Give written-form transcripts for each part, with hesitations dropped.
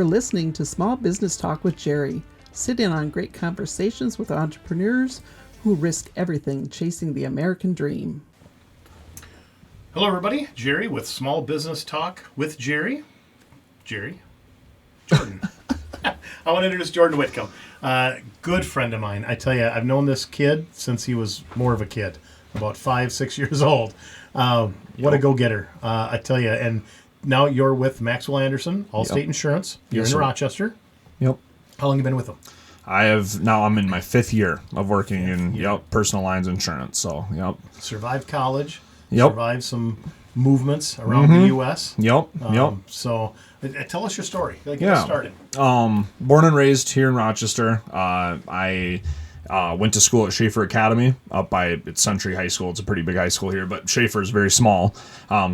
You're listening to Small Business Talk with Jerry. Sit in on great conversations with entrepreneurs who risk everything chasing the American dream. Hello, everybody. Jerry with Small Business Talk with Jerry. Jordan. I want to introduce Jordan Whitcomb. Good friend of mine. I tell you, I've known this kid since he was more of a kid, about 5-6 years old. What a go-getter. I tell you, and now you're with Maxwell Anderson, Allstate Insurance. You're in Rochester. Yep. How long have you been with them? I'm in my 5th year of working in personal lines insurance. So, Survived college. Yep. Survived some movements around the U.S. Yep. So, tell us your story. Get us started. Born and raised here in Rochester. I went to school at Schaefer Academy up by Century High School. It's a pretty big high school here, but Schaefer is very small.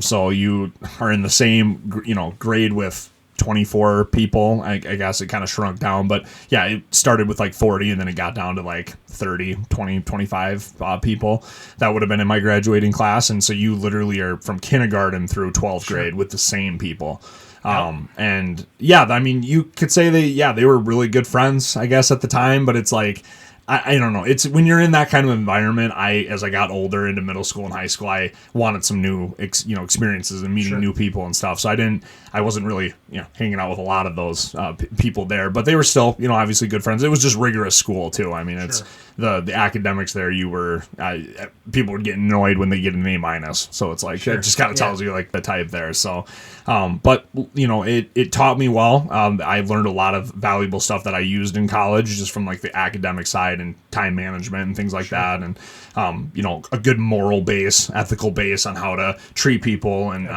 So you are in the same, grade with 24 people. I guess it kind of shrunk down, but yeah, it started with like 40 and then it got down to like 30, 20, 25 people that would have been in my graduating class. And so you literally are from kindergarten through 12th grade with the same people. And yeah, I mean, you could say they were really good friends, I guess, at the time, but it's like, I don't know. It's when you're in that kind of environment. As I got older into middle school and high school, I wanted some new, experiences and meeting new people and stuff. So I wasn't really, hanging out with a lot of those people there, but they were still, obviously good friends. It was just rigorous school too. I mean, it's the academics there. People would get annoyed when they get an A-. So it's like, it just kind of tells you like the type there. So, but it taught me well. I learned a lot of valuable stuff that I used in college, just from like the academic side and time management and things like that. And, a good moral base, ethical base on how to treat people and,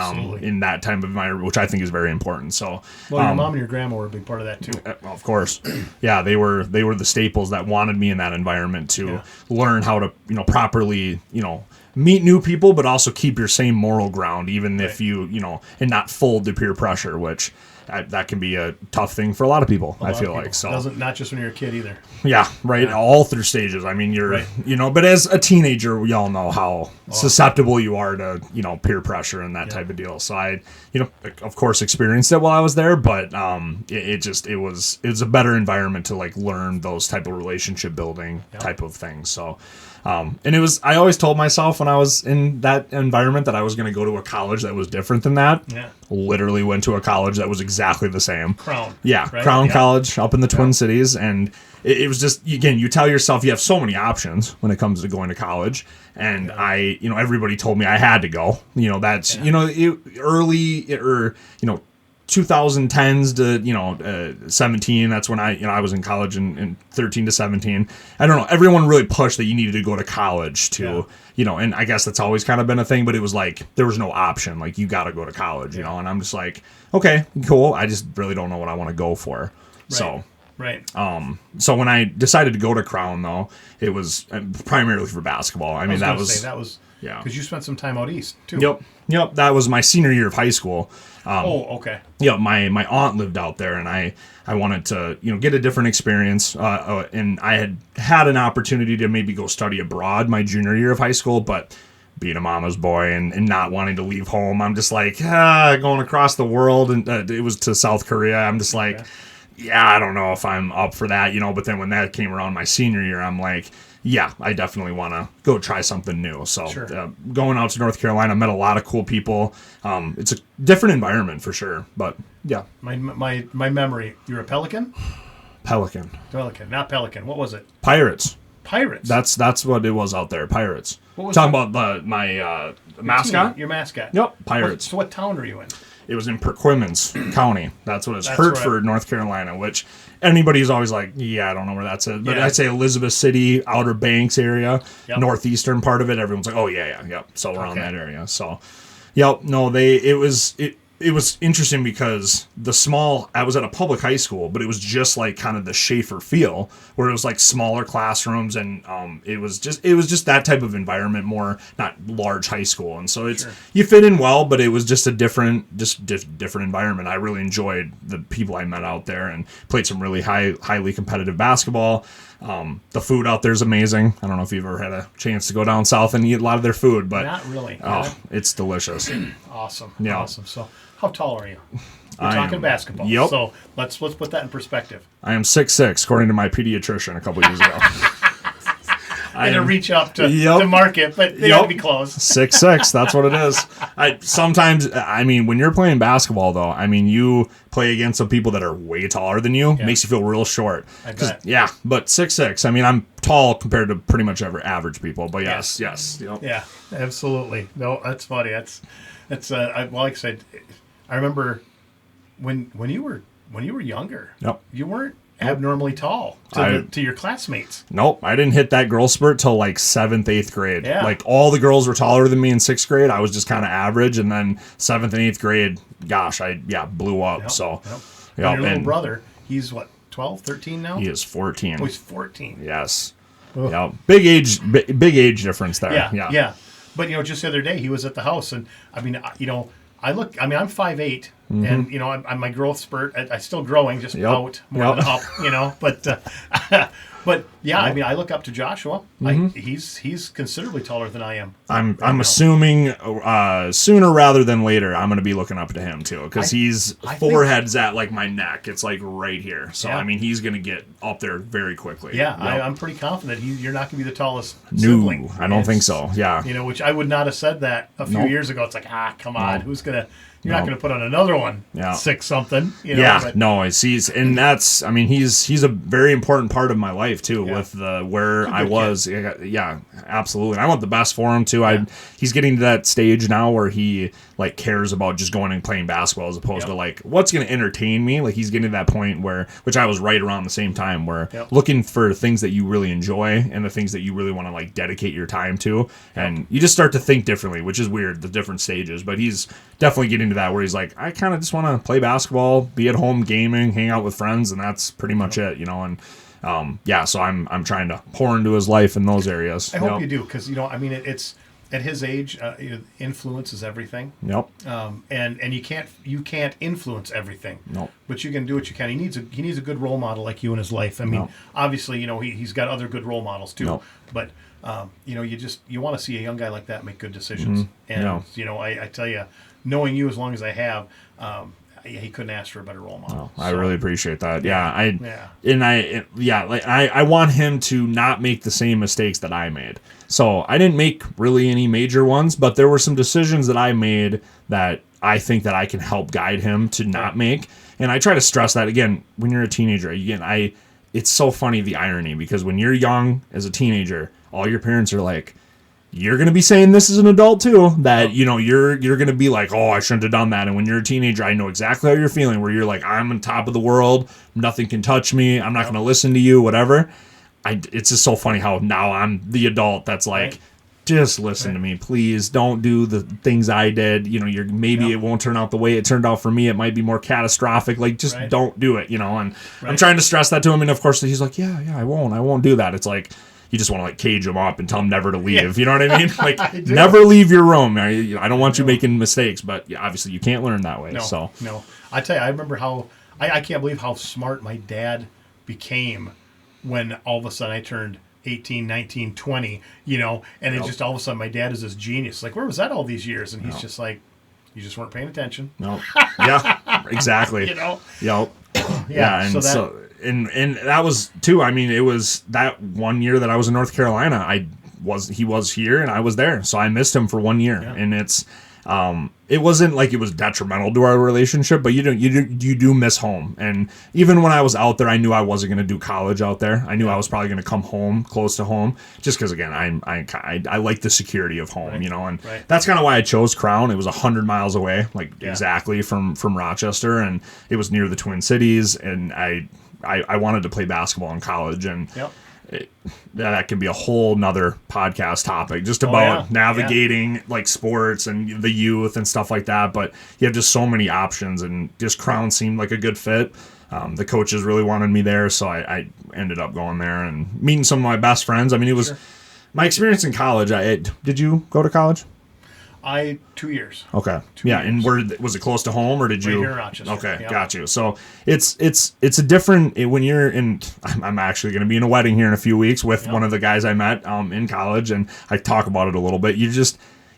in that type of environment, which I think is very important. So, well, your mom and your grandma were a big part of that too. Of course. Yeah. They were the staples that wanted me in that environment to learn how to, properly, meet new people, but also keep your same moral ground, even if you, and not fold to peer pressure, which that can be a tough thing for a lot of people, I feel like. So not just when you're a kid either. Yeah, right. Yeah. All through stages. I mean, you're, but as a teenager, we all know how susceptible you are to, peer pressure and that type of deal. So I, of course, experienced it while I was there, but it was a better environment to like learn those type of relationship building type of things. So. And I always told myself when I was in that environment that I was going to go to a college that was different than that. Yeah. Literally went to a college that was exactly the same. Crown. Yeah. Right? Crown College up in the Twin Cities. And it was just, again, you tell yourself you have so many options when it comes to going to college. And everybody told me I had to go, that's, early or, 2010s to 17. That's when I was in college in 13 to 17. I don't know. Everyone really pushed that you needed to go to college to and I guess that's always kind of been a thing. But it was like there was no option. Like you got to go to college, and I'm just like, okay, cool. I just really don't know what I want to go for. Right. So. Right. So when I decided to go to Crown, though, it was primarily for basketball. I mean, that was because you spent some time out east too. Yep. That was my senior year of high school. Okay. Yeah, my aunt lived out there, and I wanted to get a different experience. And I had an opportunity to maybe go study abroad my junior year of high school, but being a mama's boy and not wanting to leave home, I'm just like going across the world, and it was to South Korea. I'm just like. Okay. Yeah, I don't know if I'm up for that, but then when that came around my senior year, I'm like, yeah, I definitely want to go try something new. So going out to North Carolina, met a lot of cool people. It's a different environment for sure, but yeah. My memory, you're a Pelican? Pelican, not Pelican. What was it? Pirates. That's what it was out there, Pirates. What was talking about my mascot? Your mascot. Yep, Pirates. So what town are you in? It was in Perquimans County. That's what it's Hertford, North Carolina, which anybody's always like, I don't know where that's at. But I'd say Elizabeth City, Outer Banks area, northeastern part of it. Everyone's like, yep. So around that area. So, no, it was interesting because I was at a public high school, but it was just like kind of the Schaefer feel, where it was like smaller classrooms, and it was just that type of environment, more not large high school. And so you fit in well, but it was just a different environment. I really enjoyed the people I met out there and played some really highly competitive basketball. The food out there is amazing. I don't know if you've ever had a chance to go down south and eat a lot of their food, but not really. Oh, it's delicious. Awesome. Yeah. Awesome. So how tall are you? We're talking basketball. Yep. So let's put that in perspective. I am 6'6", according to my pediatrician a couple years ago. I had to reach up to mark it, but they had to be close. 6'6", that's what it is. When you're playing basketball, though, you play against some people that are way taller than you. It makes you feel real short. I bet. Yeah, but 6'6", I'm tall compared to pretty much every average people. But yes. Yep. Yeah, absolutely. No, that's funny. That's like I said, I remember when you were younger. Yep. You weren't abnormally tall to your classmates. Nope, I didn't hit that growth spurt till like 7th, 8th grade. Yeah. Like all the girls were taller than me in 6th grade. I was just kind of average, and then 7th and 8th grade, gosh, I blew up. So, Your little brother, he's what, 12, 13 now? He is 14. Oh, he's 14. Yes. Yeah, big age difference there. Yeah. But just the other day he was at the house, and I'm 5'8", and my growth spurt, I still growing, just out more than up, but I look up to Joshua. He's considerably taller than I am. I'm assuming sooner rather than later I'm going to be looking up to him too, because his forehead's at like my neck. It's like right here. So he's going to get up there very quickly. Yeah, yep. I'm pretty confident you're not going to be the tallest No, sibling. I don't think so. Yeah. Which I would not have said that a few years ago. It's like, come on, who's going to... You're not going to put on another one, 6 something. He's a very important part of my life too, with where I was. Yeah, absolutely. And I want the best for him too. Yeah. He's getting to that stage now where he like cares about just going and playing basketball as opposed to like what's going to entertain me. Like he's getting to that point which I was right around the same time, where looking for things that you really enjoy and the things that you really want to like dedicate your time to, and you just start to think differently, which is weird, the different stages. But he's definitely getting to that where he's like, I kind of just want to play basketball, be at home gaming, hang out with friends, and that's pretty much it, and so I'm trying to pour into his life in those areas. I hope you do, because it's at his age, influence is everything. Yep. And you can't influence everything. Nope. But you can do what you can. He needs a good role model like you in his life. Obviously, he's got other good role models too. Nope. But you want to see a young guy like that make good decisions. Mm-hmm. And I tell you, knowing you as long as I have, he couldn't ask for a better role model. I really appreciate that. I want him to not make the same mistakes that I made. So I didn't make really any major ones, but there were some decisions that I made that I think that I can help guide him to not make. And I try to stress that again when you're a teenager. It's so funny, the irony, because when you're young as a teenager, all your parents are like, you're going to be saying this as an adult too, that, you're going to be like, oh, I shouldn't have done that. And when you're a teenager, I know exactly how you're feeling, where you're like, I'm on top of the world. Nothing can touch me. I'm not going to listen to you, whatever. It's just so funny how now I'm the adult that's like, just listen to me, please. Don't do the things I did. It won't turn out the way it turned out for me. It might be more catastrophic. Like, just don't do it, And I'm trying to stress that to him. And of course he's like, yeah, I won't do that. It's like, you just want to like cage him up and tell him never to leave. You know what I mean? Like, never leave your room. I don't want you making mistakes, but obviously you can't learn that way. No. I tell you, I remember how I can't believe how smart my dad became when all of a sudden I turned 18, 19, 20, and it just all of a sudden my dad is this genius. Like, where was that all these years? And he's just like, you just weren't paying attention. No. Yeah, exactly. Yep. Yeah. And that was too. It was that 1 year that I was in North Carolina. He was here and I was there, so I missed him for 1 year. Yeah. And it wasn't like it was detrimental to our relationship, but you do miss home. And even when I was out there, I knew I wasn't going to do college out there. I knew I was probably going to come home, close to home, just because again, I like the security of home, and that's kind of why I chose Crown. It was 100 miles away, exactly from Rochester, and it was near the Twin Cities, and I wanted to play basketball in college, and that can be a whole nother podcast topic, just about navigating like sports and the youth and stuff like that. But you have just so many options, and just Crown seemed like a good fit. The coaches really wanted me there, so I ended up going there and meeting some of my best friends. It was my experience in college. Did you go to college? 2 years. Okay. 2 years. And where was it close to home, or did you? Right here in Rochester. Okay, got you. So it's a different when you're in. I'm actually going to be in a wedding here in a few weeks with one of the guys I met in college, and I talk about it a little bit. You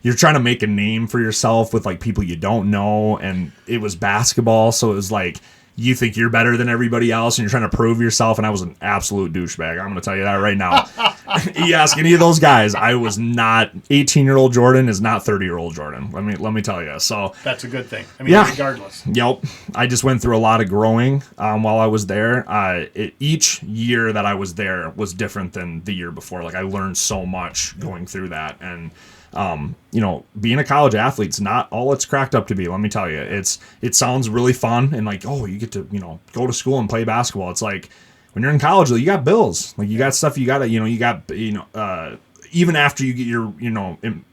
you're trying to make a name for yourself with like people you don't know, and it was basketball, so it was like you think you're better than everybody else and you're trying to prove yourself, and I was an absolute douchebag. I'm going to tell you that right now. You ask any of those guys, I was not 18-year-old Jordan is not 30-year-old Jordan. Let me tell you. So that's a good thing. I mean, regardless. Yep. I just went through a lot of growing while I was there. Each year that I was there was different than the year before. Like I learned so much going through that, and being a college athlete's not all it's cracked up to be. Let me tell you, it sounds really fun and like, oh, you get to, go to school and play basketball. It's like when you're in college, you got bills, like you got stuff you gotta, even after you get your,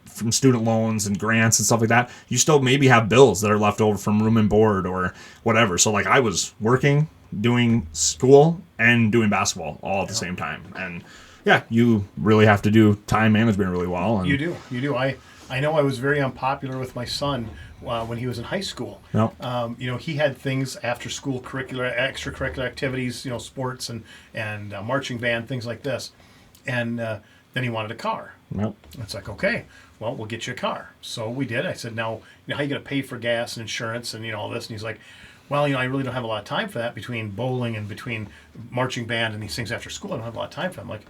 from student loans and grants and stuff like that, you still maybe have bills that are left over from room and board or whatever. So like I was working, doing school and doing basketball all at the same time. And yeah, you really have to do time management really well. And you do. I know I was very unpopular with my son when he was in high school. Yep. He had things after school extracurricular activities, sports and marching band, things like this. And then he wanted a car. Yep. It's like, okay, well, we'll get you a car. So we did. I said, now, how are you going to pay for gas and insurance and, all this? And he's like, well, I really don't have a lot of time for that between bowling and between marching band and these things after school. I don't have a lot of time for them. I'm like,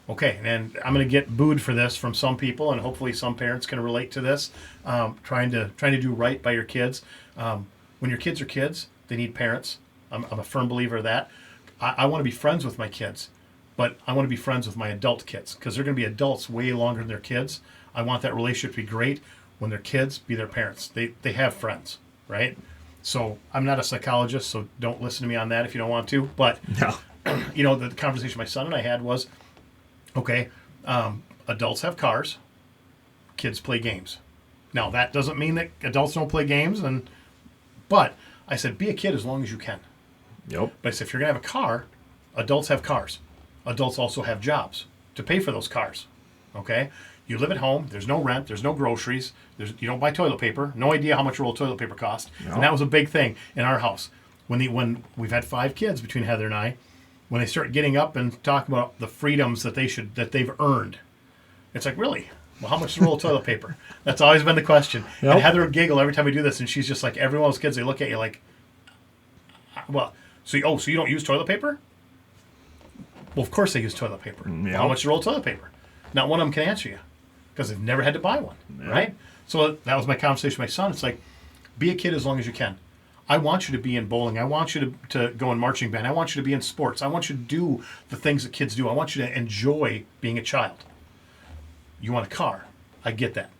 okay, and I'm going to get booed for this from some people, and hopefully some parents can relate to this. Trying to do right by your kids. When your kids are kids, they need parents. I'm a firm believer of that. I want to be friends with my kids, but I want to be friends with my adult kids because they're going to be adults way longer than their kids. I want that relationship to be great. When they're kids, be their parents. They have friends, right? So I'm not a psychologist, so don't listen to me on that if you don't want to. But no. The conversation my son and I had was, okay, adults have cars, kids play games. Now, that doesn't mean that adults don't play games, but I said, be a kid as long as you can. Yep. But I said, if you're going to have a car, adults have cars. Adults also have jobs to pay for those cars, okay? You live at home, there's no rent, there's no groceries, you don't buy toilet paper, no idea how much a roll of toilet paper costs. Yep. And that was a big thing in our house. When we've had 5 kids between Heather and I, when they start getting up and talking about the freedoms that they've earned, it's like, really? Well, how much is a roll of toilet paper? That's always been the question. Yep. And Heather would giggle every time we do this, and she's just like, every one of those kids, they look at you like, well, so you don't use toilet paper? Well, of course they use toilet paper. Yep. Well, how much is a roll of toilet paper? Not one of them can answer you because they've never had to buy one, right? So that was my conversation with my son. It's like, be a kid as long as you can. I want you to be in bowling. I want you to go in marching band. I want you to be in sports. I want you to do the things that kids do. I want you to enjoy being a child. You want a car. I get that.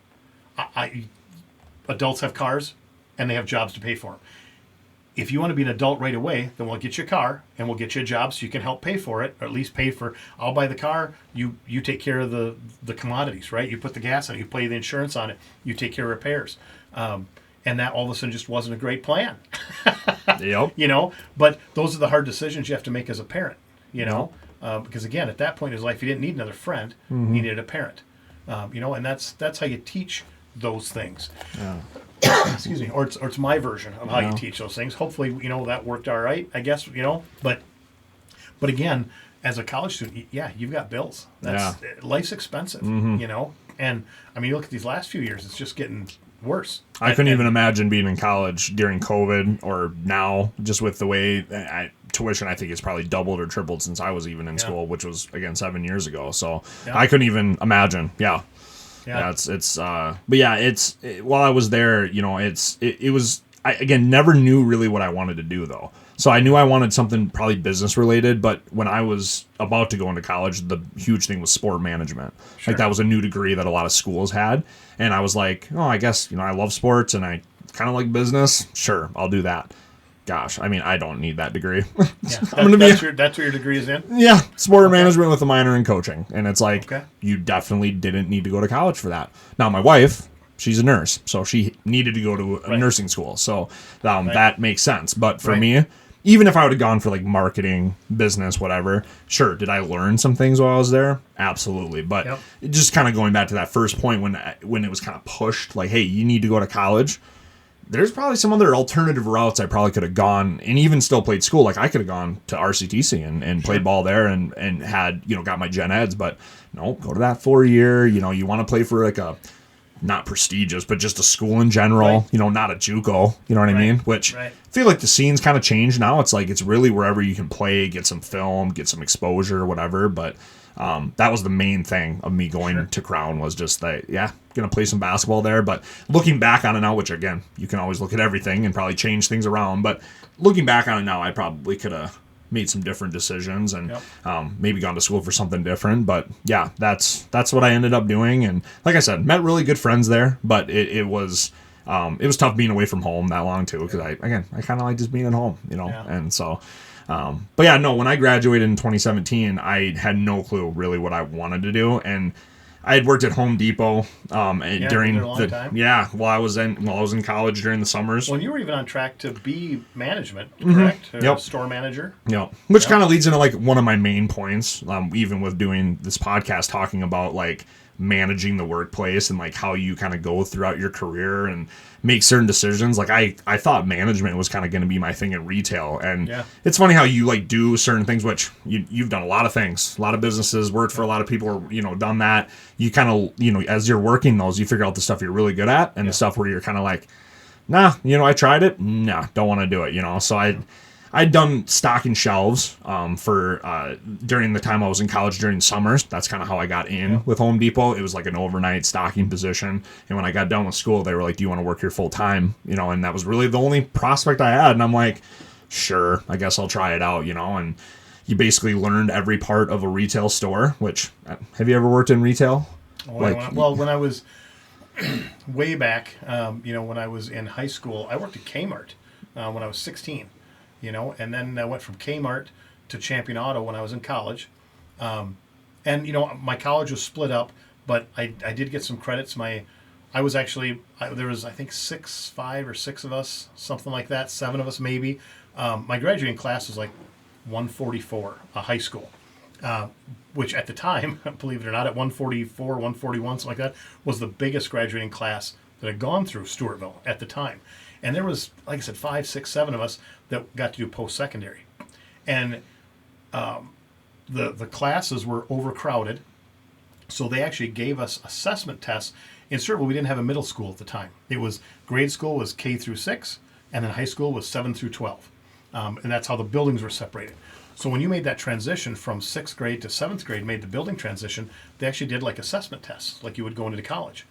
Adults have cars, and they have jobs to pay for them. If you want to be an adult right away, then we'll get you a car, and we'll get you a job so you can help pay for it, or at least pay for, I'll buy the car, you take care of the commodities, right? You put the gas in it, you pay the insurance on it, you take care of repairs. And that all of a sudden just wasn't a great plan. Yep. But those are the hard decisions you have to make as a parent, because again, at that point in his life, he didn't need another friend. Mm-hmm. He needed a parent, and that's how you teach those things. Yeah. Excuse me. Or it's my version of how you teach those things. Hopefully, that worked all right, I guess, but again, as a college student, you've got bills. Life's expensive, and I mean, you look at these last few years, it's just getting worse. I couldn't even imagine being in college during COVID or now, just with the way tuition, I think it's probably doubled or tripled since I was even in school, which was, again, 7 years ago. So I couldn't even imagine. Yeah. While I was there, it was, I, again, never knew really what I wanted to do though. So I knew I wanted something probably business related, but when I was about to go into college, the huge thing was sport management. Sure. Like that was a new degree that a lot of schools had. And I was like, I guess, I love sports and I kind of like business. Sure, I'll do that. Gosh, I mean, I don't need that degree. Yeah, that's what your degree is in? Yeah, sport management with a minor in coaching. And it's like, you definitely didn't need to go to college for that. Now, my wife, she's a nurse, so she needed to go to a nursing school. So that makes sense. But for me, even if I would have gone for like marketing, business, whatever, sure. Did I learn some things while I was there? Absolutely. But just kind of going back to that first point when it was kind of pushed, like, hey, you need to go to college. There's probably some other alternative routes I probably could have gone and even still played school. Like I could have gone to RCTC and played ball there and had, got my gen eds, but no, go to that 4 year, you want to play for like a not prestigious, but just a school in general, Right. Not a JUCO, you know what I mean? Which Right. I feel like the scene's kind of changed now. It's like, it's really wherever you can play, get some film, get some exposure, whatever. But that was the main thing of me going to Crown, was just that, going to play some basketball there. But looking back on it now, which again, you can always look at everything and probably change things around. But looking back on it now, I probably could have made some different decisions and maybe gone to school for something different. But yeah, that's what I ended up doing. And like I said, met really good friends there, but it was tough being away from home that long too, because I kind of like just being at home, and so but yeah, no, when I graduated in 2017, I had no clue really what I wanted to do. And I had worked at Home Depot during been there a long time. while I was in college during the summers. Well, you were even on track to be management, correct? Yep. Store manager. Yeah, which kind of leads into like one of my main points, even with doing this podcast, talking about like managing the workplace and like how you kind of go throughout your career and make certain decisions. Like I thought management was kind of going to be my thing in retail, and it's funny how you like do certain things, which you've done a lot of things, a lot of businesses, worked for a lot of people, or done that. You kind of as you're working those, you figure out the stuff you're really good at and the stuff where you're kind of like, nah, I tried it, nah, don't want to do it, so I'd done stocking shelves for during the time I was in college during summers. That's kind of how I got in with Home Depot. It was like an overnight stocking position. And when I got done with school, they were like, do you want to work here full time? And that was really the only prospect I had. And I'm like, sure, I guess I'll try it out, and you basically learned every part of a retail store, which, have you ever worked in retail? When I was way back, when I was in high school, I worked at Kmart when I was 16. And then I went from Kmart to Champion Auto when I was in college. My college was split up, but I did get some credits. There was, I think, 5 or 6 of us, something like that, 7 of us maybe. My graduating class was like 144, high school, which at the time, believe it or not, at 144, 141, something like that, was the biggest graduating class that had gone through Stewartville at the time. And there was, like I said, 5, 6, 7 of us that got to do post-secondary. And the classes were overcrowded, so they actually gave us assessment tests. In Stewartville, we didn't have a middle school at the time. It was grade school was K through 6, and then high school was 7 through 12. And that's how the buildings were separated. So when you made that transition from 6th grade to 7th grade, made the building transition, they actually did like assessment tests, like you would go into college.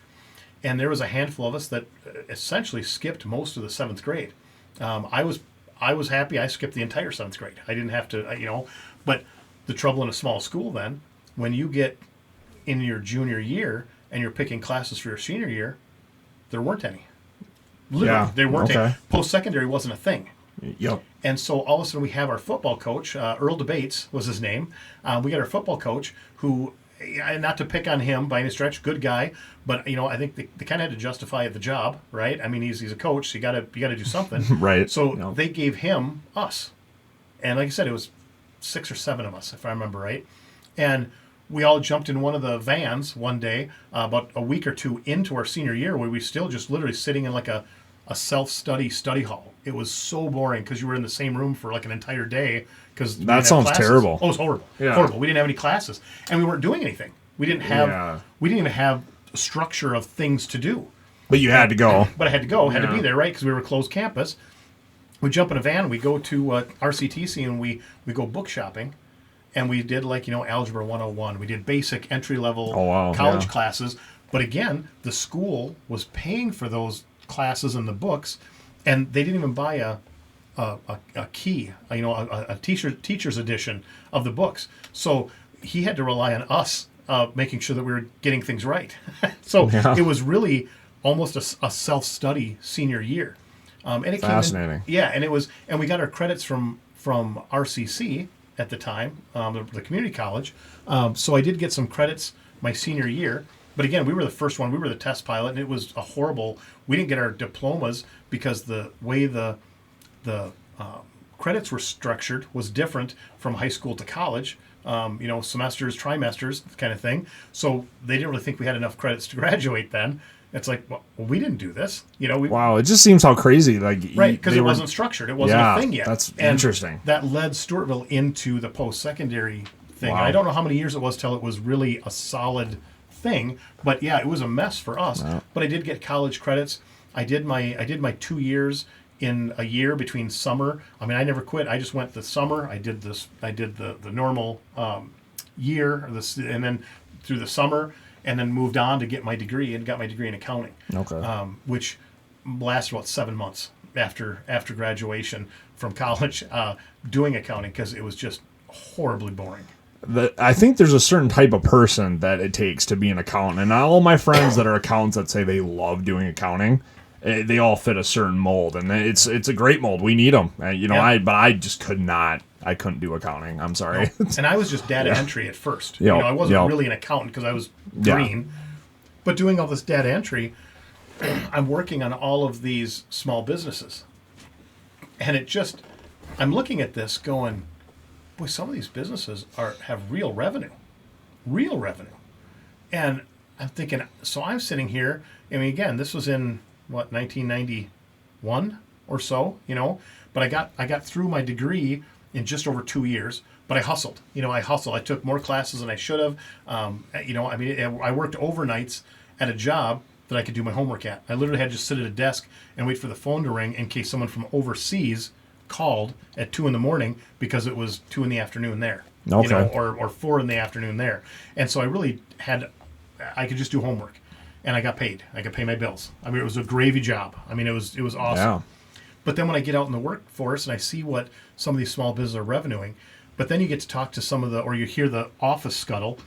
And there was a handful of us that essentially skipped most of the 7th grade. I was happy I skipped the entire 7th grade. I didn't have to, but the trouble in a small school then, when you get in your junior year and you're picking classes for your senior year, there weren't any. Literally, there weren't any. Post-secondary wasn't a thing. Yep. And so all of a sudden we have our football coach, Earl DeBates was his name. We got our football coach who, not to pick on him by any stretch, good guy, but I think they kind of had to justify the job, right? I mean, he's a coach, so you got to do something, right? So they gave him us, and like I said, it was 6 or 7 of us, if I remember right, and we all jumped in one of the vans one day, about a week or 2 into our senior year, where we still just literally sitting in like a self-study study hall. It was so boring because you were in the same room for like an entire day. Because that sounds terrible. Oh, it was horrible. Yeah. Horrible. We didn't have any classes, and we weren't doing anything. We didn't even have a structure of things to do. But you had to go. But I had to go. Had to be there, right? Because we were a closed campus. We jump in a van. We go to RCTC, and we go book shopping, and we did Algebra 101. We did basic entry level college classes. But again, the school was paying for those classes and the books, and they didn't even buy a key, a teacher's edition of the books. So he had to rely on us making sure that we were getting things right. So it was really almost a self-study senior year. And it fascinating. And we got our credits from RCC at the time, the community college. So I did get some credits my senior year. But again, we were the first one. We were the test pilot, and it was a horrible. We didn't get our diplomas because the way the credits were structured was different from high school to college. Semesters, trimesters, kind of thing. So they didn't really think we had enough credits to graduate then. It's like, well, we didn't do this. Wow, it just seems how crazy. Right, because it wasn't structured. It wasn't a thing yet. That's interesting. That led Stewartville into the post-secondary thing. Wow. I don't know how many years it was till it was really a solid thing. thing. But yeah, it was a mess for us. Wow. But I did get college credits. I did my 2 years in a year between summer. I mean, I never quit. I just went the summer. I did the normal year, and then through the summer, and then moved on to get my degree, and got my degree in accounting. Okay. Which lasted about 7 months after graduation from college, doing accounting, because it was just horribly boring. I think there's a certain type of person that it takes to be an accountant, and all my friends that are accountants that say they love doing accounting, they all fit a certain mold, and it's a great mold. We need them, Yeah. But I just could not. I couldn't do accounting. I'm sorry. And I was just data entry at first. Yep. I wasn't Yep. really an accountant because I was Yeah. green. But doing all this data entry, I'm working on all of these small businesses. And I'm looking at this going, boy, some of these businesses have real revenue. Real revenue. And I'm thinking, so I'm sitting here, I mean, again, this was in, 1991 or so, but I got through my degree in just over 2 years, but I hustled. I took more classes than I should have. I worked overnights at a job that I could do my homework at. I literally had to just sit at a desk and wait for the phone to ring in case someone from overseas called at 2 a.m. because it was 2 p.m. there. Okay. Or 4 p.m. there. And so I could just do homework, and I got paid. I could pay my bills. I mean, it was a gravy job. I mean, it was awesome. Yeah. But then when I get out in the workforce and I see what some of these small businesses are revenuing, but then you get to talk to or you hear the office scuttle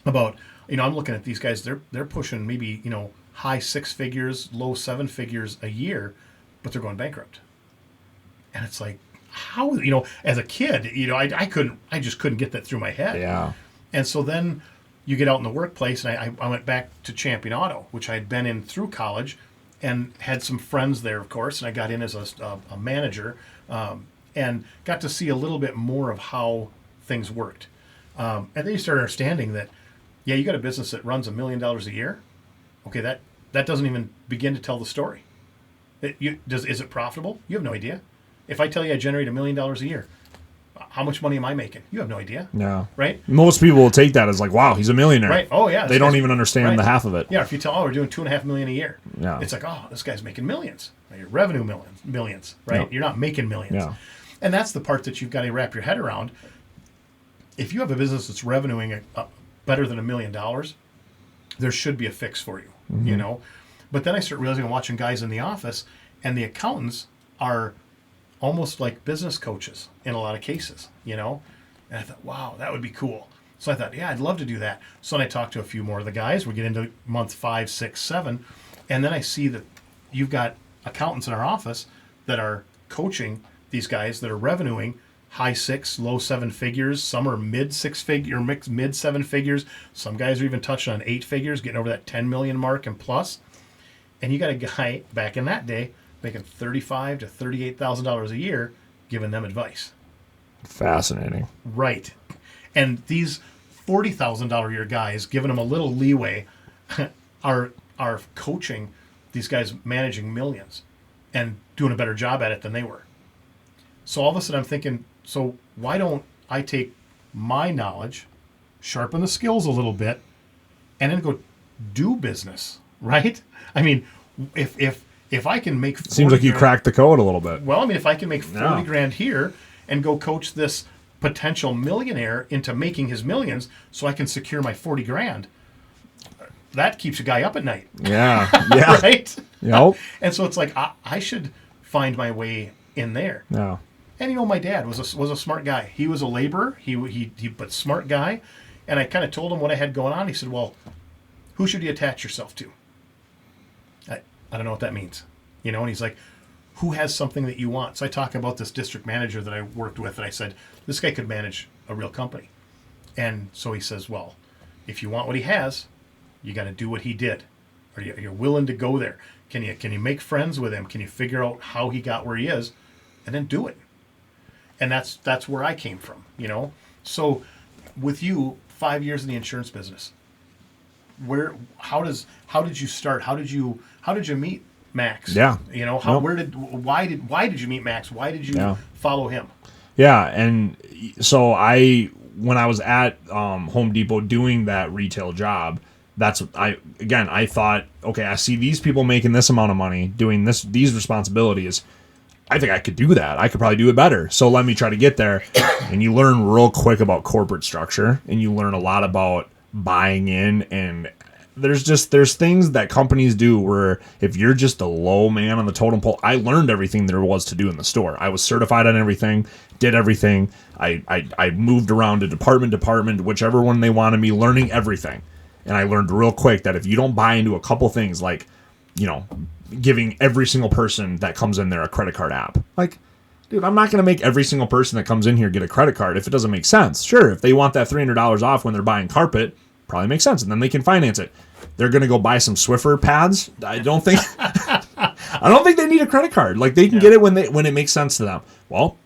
about, I'm looking at these guys, they're pushing maybe, high 6 figures, low 7 figures a year, but they're going bankrupt. And it's like, how, as a kid, I just couldn't get that through my head. Yeah. And so then you get out in the workplace, and I went back to Champion Auto, which I had been in through college, and had some friends there, of course, and I got in as a manager, and got to see a little bit more of how things worked. And then you start understanding that, yeah, you got a business that runs $1 million a year. Okay, that doesn't even begin to tell the story. Is it profitable? You have no idea. If I tell you I generate $1 million a year, how much money am I making? You have no idea. Yeah. Right? Most people will take that as like, wow, he's a millionaire. Right. Oh, yeah. They don't even understand the half of it. Yeah. If you tell, we're doing $2.5 million a year. Yeah. It's like, oh, this guy's making millions. Your revenue millions, right? Yeah. You're not making millions. Yeah. And that's the part that you've got to wrap your head around. If you have a business that's revenuing better than $1 million, there should be a fix for you, Mm-hmm. But then I start realizing I'm watching guys in the office, and the accountants are almost like business coaches in a lot of cases, And I thought, wow, that would be cool. So I thought, yeah, I'd love to do that. So then I talked to a few more of the guys. We get into month 5, 6, 7, and then I see that you've got accountants in our office that are coaching these guys that are revenuing high 6, low 7 figures. Some are mid 6 figure, mid 7 figures. Some guys are even touching on 8 figures, getting over that 10 million mark and plus. And you got a guy back in that day making $35,000 to $38,000 a year, giving them advice. Fascinating. Right. And these $40,000 a year guys, giving them a little leeway, are coaching these guys managing millions and doing a better job at it than they were. So all of a sudden I'm thinking, so why don't I take my knowledge, sharpen the skills a little bit, and then go do business, right? I mean, if I can make Seems like you cracked the code a little bit. Well, I mean, if I can make 40 grand here and go coach this potential millionaire into making his millions so I can secure my 40 grand, that keeps a guy up at night. Yeah. Yeah. Right? Yep. And so it's like, I should find my way in there. Yeah. And my dad was a smart guy. He was a laborer. He but smart guy. And I kind of told him what I had going on. He said, well, who should you attach yourself to? I don't know what that means. And he's like, who has something that you want? So I talk about this district manager that I worked with, and I said, this guy could manage a real company. And so he says, well, if you want what he has, you got to do what he did. Or you're willing to go there. Can you make friends with him? Can you figure out how he got where he is? And then do it. And that's where I came from, So with you, 5 years in the insurance business, how did you start? How did you meet Max? Yeah. Why did you meet Max? Why did you follow him? Yeah, and so when I was at Home Depot doing that retail job, I thought, okay, I see these people making this amount of money doing these responsibilities. I think I could do that. I could probably do it better. So let me try to get there. And you learn real quick about corporate structure, and you learn a lot about buying in. And there's things that companies do where if you're just a low man on the totem pole, I learned everything there was to do in the store. I was certified on everything, did everything. I moved around to department, whichever one they wanted me, learning everything. And I learned real quick that if you don't buy into a couple things like, giving every single person that comes in there a credit card app. Like, dude, I'm not going to make every single person that comes in here get a credit card if it doesn't make sense. Sure, if they want that $300 off when they're buying carpet, probably makes sense, and then they can finance it. They're going to go buy some Swiffer pads. I don't think they need a credit card. Like, they can get it when it makes sense to them. Well,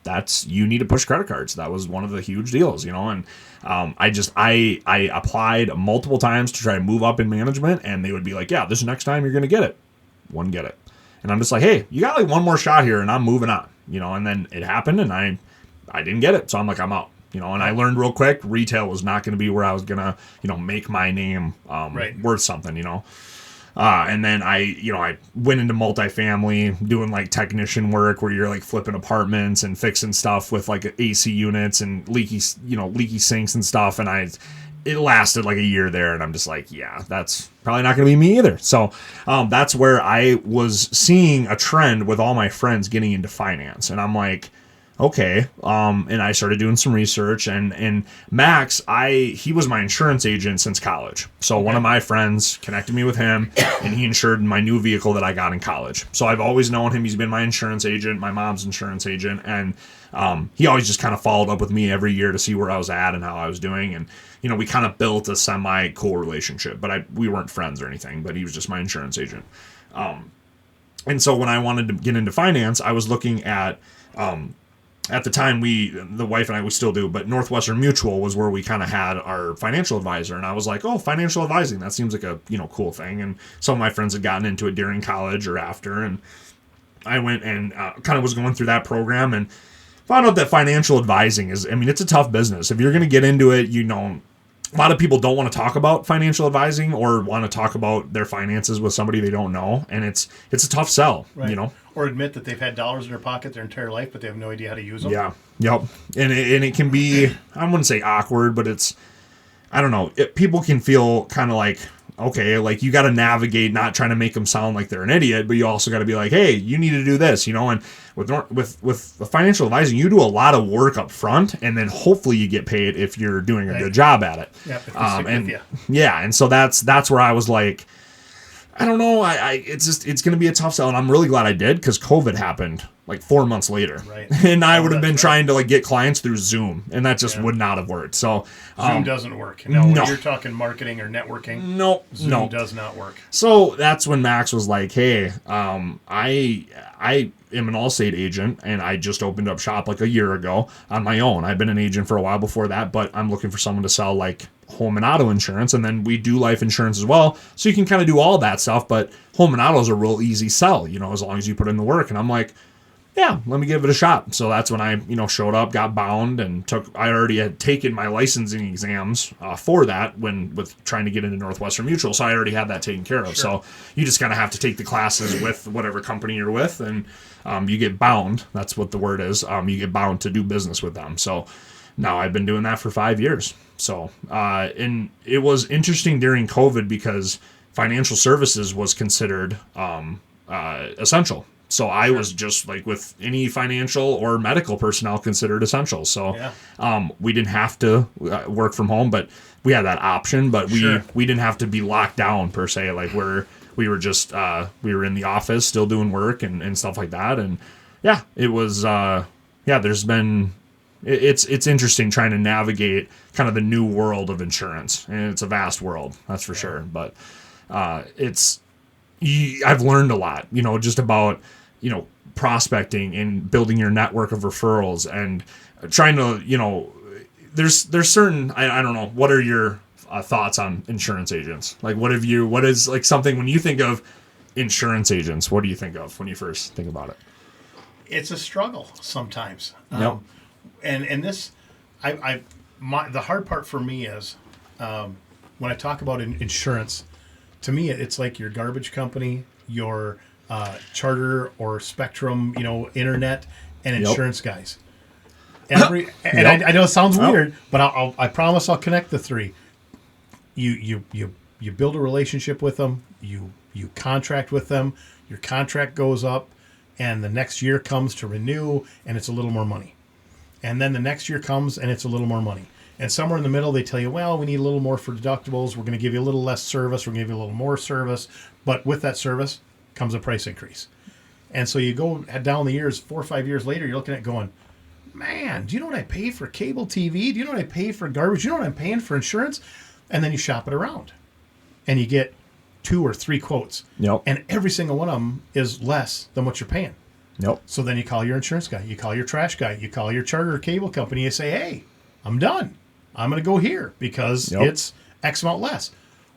you need to push credit cards. That was one of the huge deals, and I applied multiple times to try to move up in management, and they would be like, yeah, this next time you're going to get it. Wouldn't get it. And I'm just like, hey, you got like one more shot here and I'm moving on, and then it happened and I didn't get it. So I'm like, I'm out, and I learned real quick, retail was not going to be where I was going to, make my name worth something, and then I went into multifamily doing like technician work where you're like flipping apartments and fixing stuff with like AC units and leaky sinks and stuff. And it lasted like a year there, and I'm just like, yeah, that's probably not going to be me either. So that's where I was seeing a trend with all my friends getting into finance, and I'm like, okay. And I started doing some research, and Max, he was my insurance agent since college. So one of my friends connected me with him, and he insured my new vehicle that I got in college. So I've always known him. He's been my insurance agent, my mom's insurance agent, and he always just kind of followed up with me every year to see where I was at and how I was doing. And we kind of built a semi-cool relationship, but we weren't friends or anything, but he was just my insurance agent. And so when I wanted to get into finance, I was looking at the time, the wife and I, we still do, but Northwestern Mutual was where we kind of had our financial advisor. And I was like, oh, financial advising, that seems like a, cool thing. And some of my friends had gotten into it during college or after. And I went and kind of was going through that program and found out that financial advising it's a tough business. If you're going to get into it, a lot of people don't want to talk about financial advising or want to talk about their finances with somebody they don't know. And it's a tough sell, right. Or admit that they've had dollars in their pocket their entire life, but they have no idea how to use them. Yeah. Yep. And it can be, I wouldn't say awkward, but it's, I don't know. People can feel kind of like, okay, like you got to navigate, not trying to make them sound like they're an idiot, but you also got to be like, hey, you need to do this, and with the financial advising, you do a lot of work up front, and then hopefully you get paid if you're doing a good job at it. Yeah, and so that's where I was like, I don't know, it's going to be a tough sell, and I'm really glad I did because COVID happened like 4 months later, right? And I would have been trying to like get clients through Zoom, and that just would not have worked. So Zoom doesn't work. When you're talking marketing or networking, Zoom does not work. So that's when Max was like, "Hey, I am an Allstate agent, and I just opened up shop like a year ago on my own. I've been an agent for a while before that, but I'm looking for someone to sell like home and auto insurance, and then we do life insurance as well. So you can kind of do all that stuff, but home and auto is a real easy sell, as long as you put in the work." And I'm like, yeah, let me give it a shot. So that's when I, showed up, got bound, and I already had taken my licensing exams for that with trying to get into Northwestern Mutual. So I already had that taken care of. Sure. So you just kind of have to take the classes with whatever company you're with, and you get bound. That's what the word is. You get bound to do business with them. So now I've been doing that for 5 years. So, and it was interesting during COVID because financial services was considered essential. So I was just like with any financial or medical personnel considered essential. So we didn't have to work from home, but we had that option. But we didn't have to be locked down per se. Like we were just we were in the office still doing work and stuff like that. And it was there's been it's interesting trying to navigate kind of the new world of insurance, and it's a vast world, that's for sure. But I've learned a lot, just about prospecting and building your network of referrals and trying to, there's certain, I don't know, what are your thoughts on insurance agents? Like, what is like something when you think of insurance agents, what do you think of when you first think about it? It's a struggle sometimes. Yep. And this, the hard part for me is, when I talk about insurance, to me, it's like your garbage company, your Charter or Spectrum, internet and insurance guys. I know it sounds weird, but I promise I'll connect the three. You build a relationship with them. You contract with them. Your contract goes up, and the next year comes to renew, and it's a little more money. And then the next year comes, and it's a little more money. And somewhere in the middle, they tell you, well, we need a little more for deductibles. We're going to give you a little less service. We're going to give you a little more service. But with that service comes a price increase. And so you go down the years, 4 or 5 years later, you're looking at going, man, do you know what I pay for cable TV? Do you know what I pay for garbage? Do you know what I'm paying for insurance? And then you shop it around. And you get 2 or 3 quotes. Yep. And every single one of them is less than what you're paying. Yep. So then you call your insurance guy. You call your trash guy. You call your Charter or cable company. You say, hey, I'm done. I'm going to go here because it's X amount less.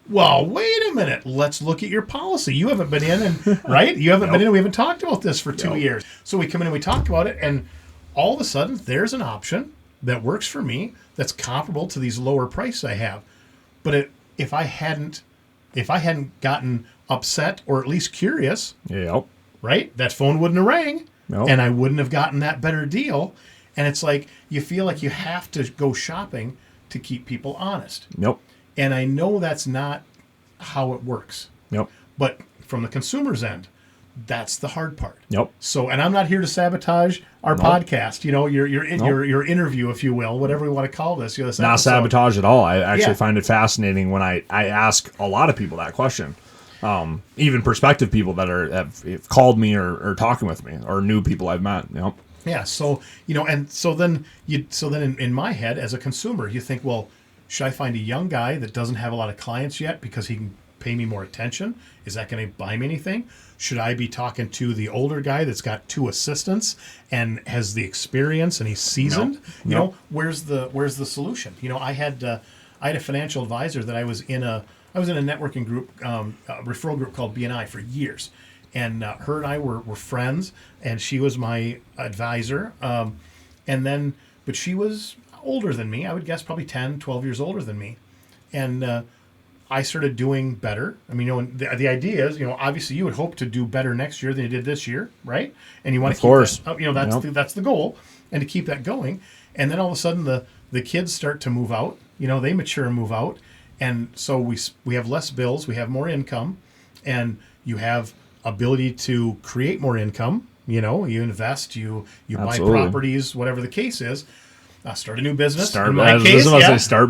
Well, wait a minute. Let's look at your policy. You haven't been in, and right? You haven't been in. We haven't talked about this for 2 years. So we come in and we talk about it, and all of a sudden, there's an option that works for me that's comparable to these lower prices I have. But if I hadn't gotten upset or at least curious, right? That phone wouldn't have rang, and I wouldn't have gotten that better deal. And it's like you feel like you have to go shopping to keep people honest. And I know that's not how it works. But from the consumer's end, that's the hard part. So, and I'm not here to sabotage our podcast. Your interview, if you will, whatever we want to call this. Not sabotage at all. I actually find it fascinating when I ask a lot of people that question. Even prospective people that have called me or talking with me, or new people I've met. Yeah. So and so then in my head as a consumer, you think, well, should I find a young guy that doesn't have a lot of clients yet because he can pay me more attention? Is that going to buy me anything? Should I be talking to the older guy that's got 2 assistants and has the experience and he's seasoned? Where's the solution? I had a financial advisor that I was in a networking group, a referral group called BNI for years. And her and I were friends, and she was my advisor. But she was older than me. I would guess probably 10, 12 years older than me. And I started doing better. I mean, the idea is, obviously you would hope to do better next year than you did this year, right? And you want to keep that, that's the goal, and to keep that going. And then all of a sudden the kids start to move out. They mature and move out. And so we have less bills, we have more income, and you have ability to create more income. You invest, you buy properties, whatever the case is. Start a new business. Start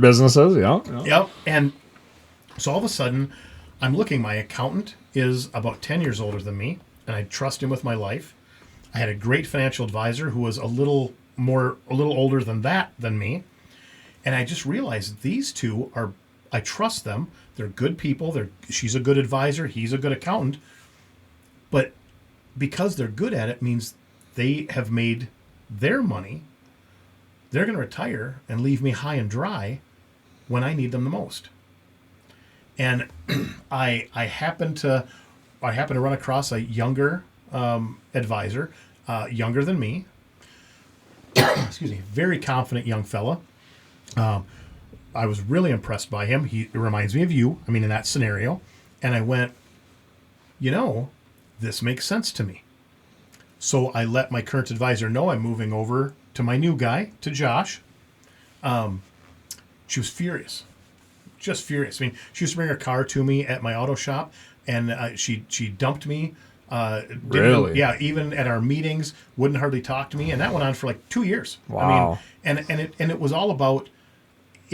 businesses. Yep. And so all of a sudden, I'm looking. My accountant is about 10 years older than me, and I trust him with my life. I had a great financial advisor who was a little older than me, and I just realized these two are. I trust them. They're good people. She's a good advisor. He's a good accountant. But because they're good at it means they have made their money. They're going to retire and leave me high and dry when I need them the most. And I happen to run across a younger advisor, younger than me. Excuse me, very confident young fella. I was really impressed by him. He reminds me of you. I mean, in that scenario. And I went, this makes sense to me. So I let my current advisor know I'm moving over to my new guy, to Josh. She was furious. Just furious. I mean, she used to bring her car to me at my auto shop, and she dumped me. Really? Yeah, even at our meetings, wouldn't hardly talk to me. And that went on for like 2 years. Wow. I mean, and it was all about...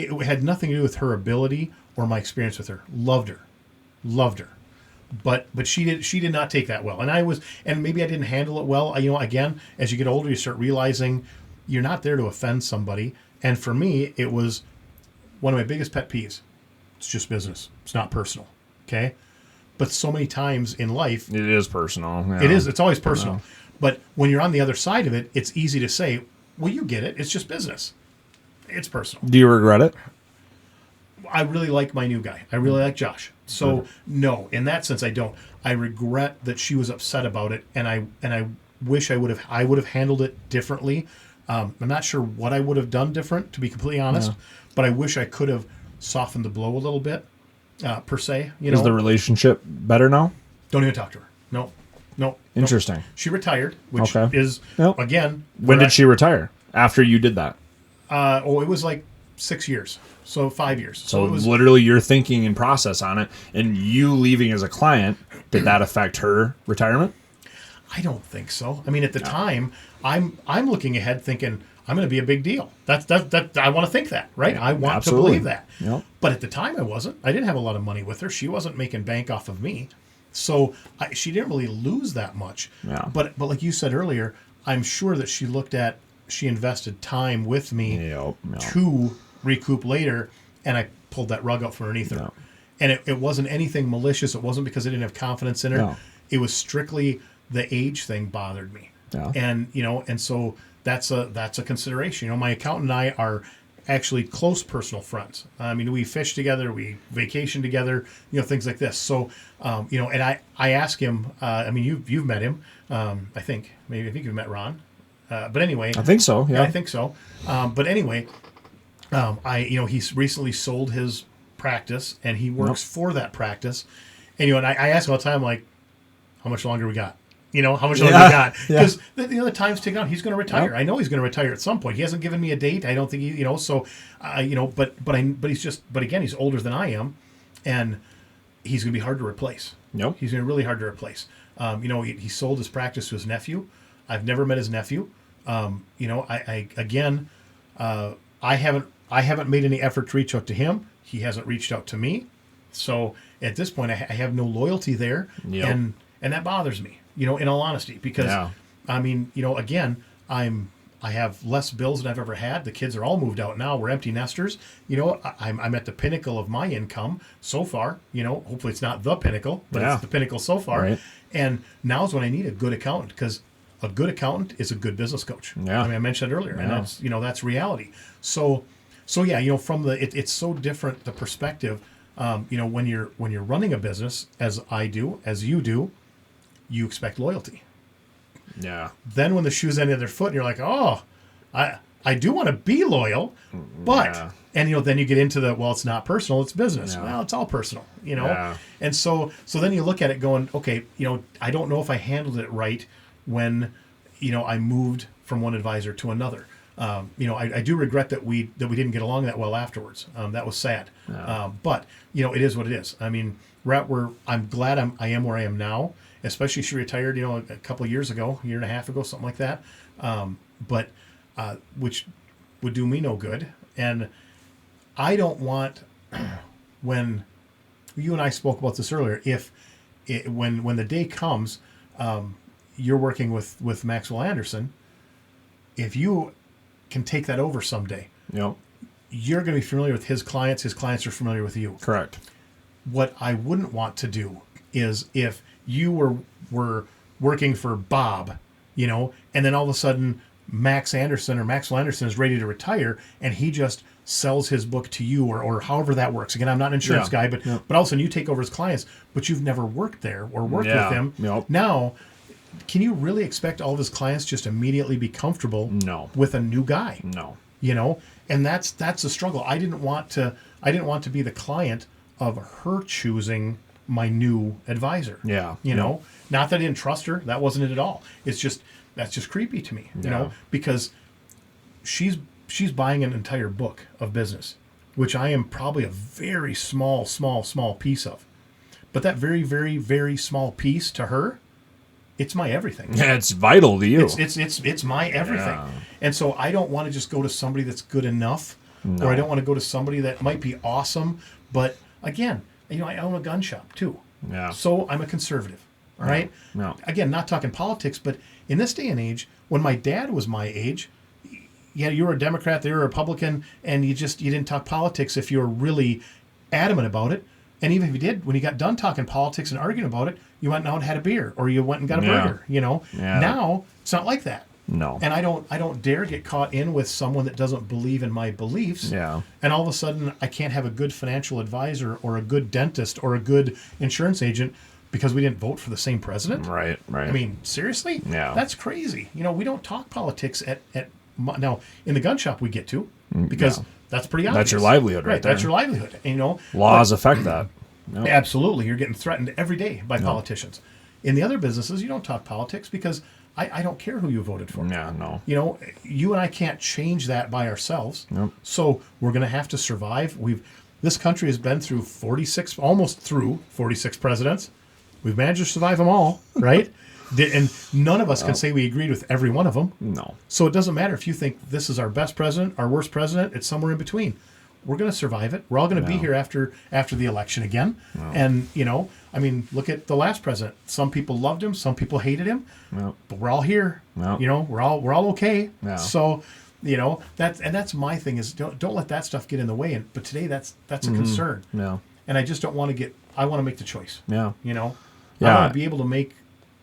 It had nothing to do with her ability or my experience with her. Loved her, but she did not take that well. And maybe I didn't handle it well. Again, as you get older, you start realizing you're not there to offend somebody. And for me, it was one of my biggest pet peeves. It's just business. It's not personal. Okay, but so many times in life, it is personal. Yeah. It is. It's always personal. But when you're on the other side of it, it's easy to say, "Well, you get it. It's just business." It's personal. Do you regret it? I really like my new guy. I really like Josh. So no, in that sense, I don't. I regret that she was upset about it, and I wish I would have handled it differently. I'm not sure what I would have done different, to be completely honest, but I wish I could have softened the blow a little bit, per se. Is the relationship better now? Don't even talk to her. No. Interesting. She retired, which Okay. is, Yep. again... When did she retire? After you did that? it was like 6 years. So 5 years. So it was literally your thinking and process on it, and you leaving as a client, did that affect her retirement? I don't think so. I mean, at the time, I'm looking ahead thinking I'm going to be a big deal. That I want to think that, right? I want Absolutely. to believe that. Yep. But at the time, I wasn't. I didn't have a lot of money with her. She wasn't making bank off of me, so she didn't really lose that much. Yeah. But like you said earlier, I'm sure that she invested time with me Yep. to recoup later, and I pulled that rug out from underneath her. No. And it wasn't anything malicious. It wasn't because I didn't have confidence in her. No. It was strictly the age thing bothered me. Yeah. And so that's a consideration. My accountant and I are actually close personal friends. I mean, we fish together, we vacation together, things like this. So, and I ask him, I mean, you've met him, I think you've met Ron. But anyway, I think so. Yeah. I think so. But anyway, he's recently sold his practice and he works for that practice. And, and I ask him all the time, like, how much longer we got? How much longer we got? Because the time's ticking on. He's going to retire. Yep. I know he's going to retire at some point. He hasn't given me a date. I don't think he, so, but again, he's older than I am, and he's going to be hard to replace. Yep. He's going to be really hard to replace. He sold his practice to his nephew. I've never met his nephew. I haven't made any effort to reach out to him. He hasn't reached out to me. So at this point, I have no loyalty there, Yep. and that bothers me. In all honesty, because I mean, again, I have less bills than I've ever had. The kids are all moved out now. We're empty nesters. I'm at the pinnacle of my income so far. Hopefully it's not the pinnacle, but it's the pinnacle so far. Right. And now's when I need a good accountant, because a good accountant is a good business coach. Yeah. I mean, I mentioned it earlier, and that's reality. So yeah, from it's so different, the perspective. When you're running a business, as I do, as you do, you expect loyalty. Yeah. Then when the shoe's on the other foot, and you're like, oh, I do want to be loyal, but and then you get into it's not personal, it's business. Yeah. Well, it's all personal, And so then you look at it going, okay, I don't know if I handled it right when I moved from one advisor to another. I do regret that we didn't get along that well afterwards. That was sad. Yeah. But it is what it is. I mean, I'm glad I am where I am now. Especially she retired, a couple of years ago, a year and a half ago, something like that. But which would do me no good. And I don't want, when you and I spoke about this earlier, when the day comes, you're working with Maxwell Anderson, if you can take that over someday, you're going to be familiar with his clients are familiar with you. Correct. What I wouldn't want to do is if you were working for Bob, and then all of a sudden Maxwell Anderson is ready to retire, and he just sells his book to you, or however that works. Again, I'm not an insurance guy, but all of a sudden you take over his clients, but you've never worked there or worked with him. Yep. Now, can you really expect all of his clients just immediately be comfortable with a new guy? No. And that's the struggle. I didn't want to be the client of her choosing my new advisor. Yeah. Not that I didn't trust her. That wasn't it at all. It's just, that's just creepy to me, because she's buying an entire book of business, which I am probably a very small piece of. But that very, very, very small piece to her, it's my everything. Yeah, it's vital to you. It's my everything. Yeah. And so I don't want to just go to somebody that's good enough, or I don't want to go to somebody that might be awesome, but again, I own a gun shop too. Yeah. So I'm a conservative. All right. No. Again, not talking politics, but in this day and age, when my dad was my age, you were a Democrat, they were a Republican, and you didn't talk politics if you were really adamant about it. And even if you did, when you got done talking politics and arguing about it, you went out and had a beer, or you went and got a burger. Yeah. Now it's not like that. No. And I don't dare get caught in with someone that doesn't believe in my beliefs. Yeah. And all of a sudden I can't have a good financial advisor or a good dentist or a good insurance agent because we didn't vote for the same president. Right. I mean, seriously? Yeah. That's crazy. We don't talk politics now in the gun shop we get to, because That's pretty obvious. That's your livelihood right there. That's your livelihood. And, laws affect that. Yep. Absolutely. You're getting threatened every day by politicians. In the other businesses, you don't talk politics because I don't care who you voted for. Yeah, no. You and I can't change that by ourselves. Yep. So we're going to have to survive. This country has been through almost through 46 presidents. We've managed to survive them all, right? And none of us can say we agreed with every one of them. No. So it doesn't matter if you think this is our best president, our worst president. It's somewhere in between. We're going to survive it. We're all going to be here after the election again. No. And, look at the last president. Some people loved him. Some people hated him. No. But we're all here. No. We're all okay. No. So, that's my thing is don't let that stuff get in the way. But today that's a concern. No. And I just don't want to I want to make the choice. Yeah. I want to be able to make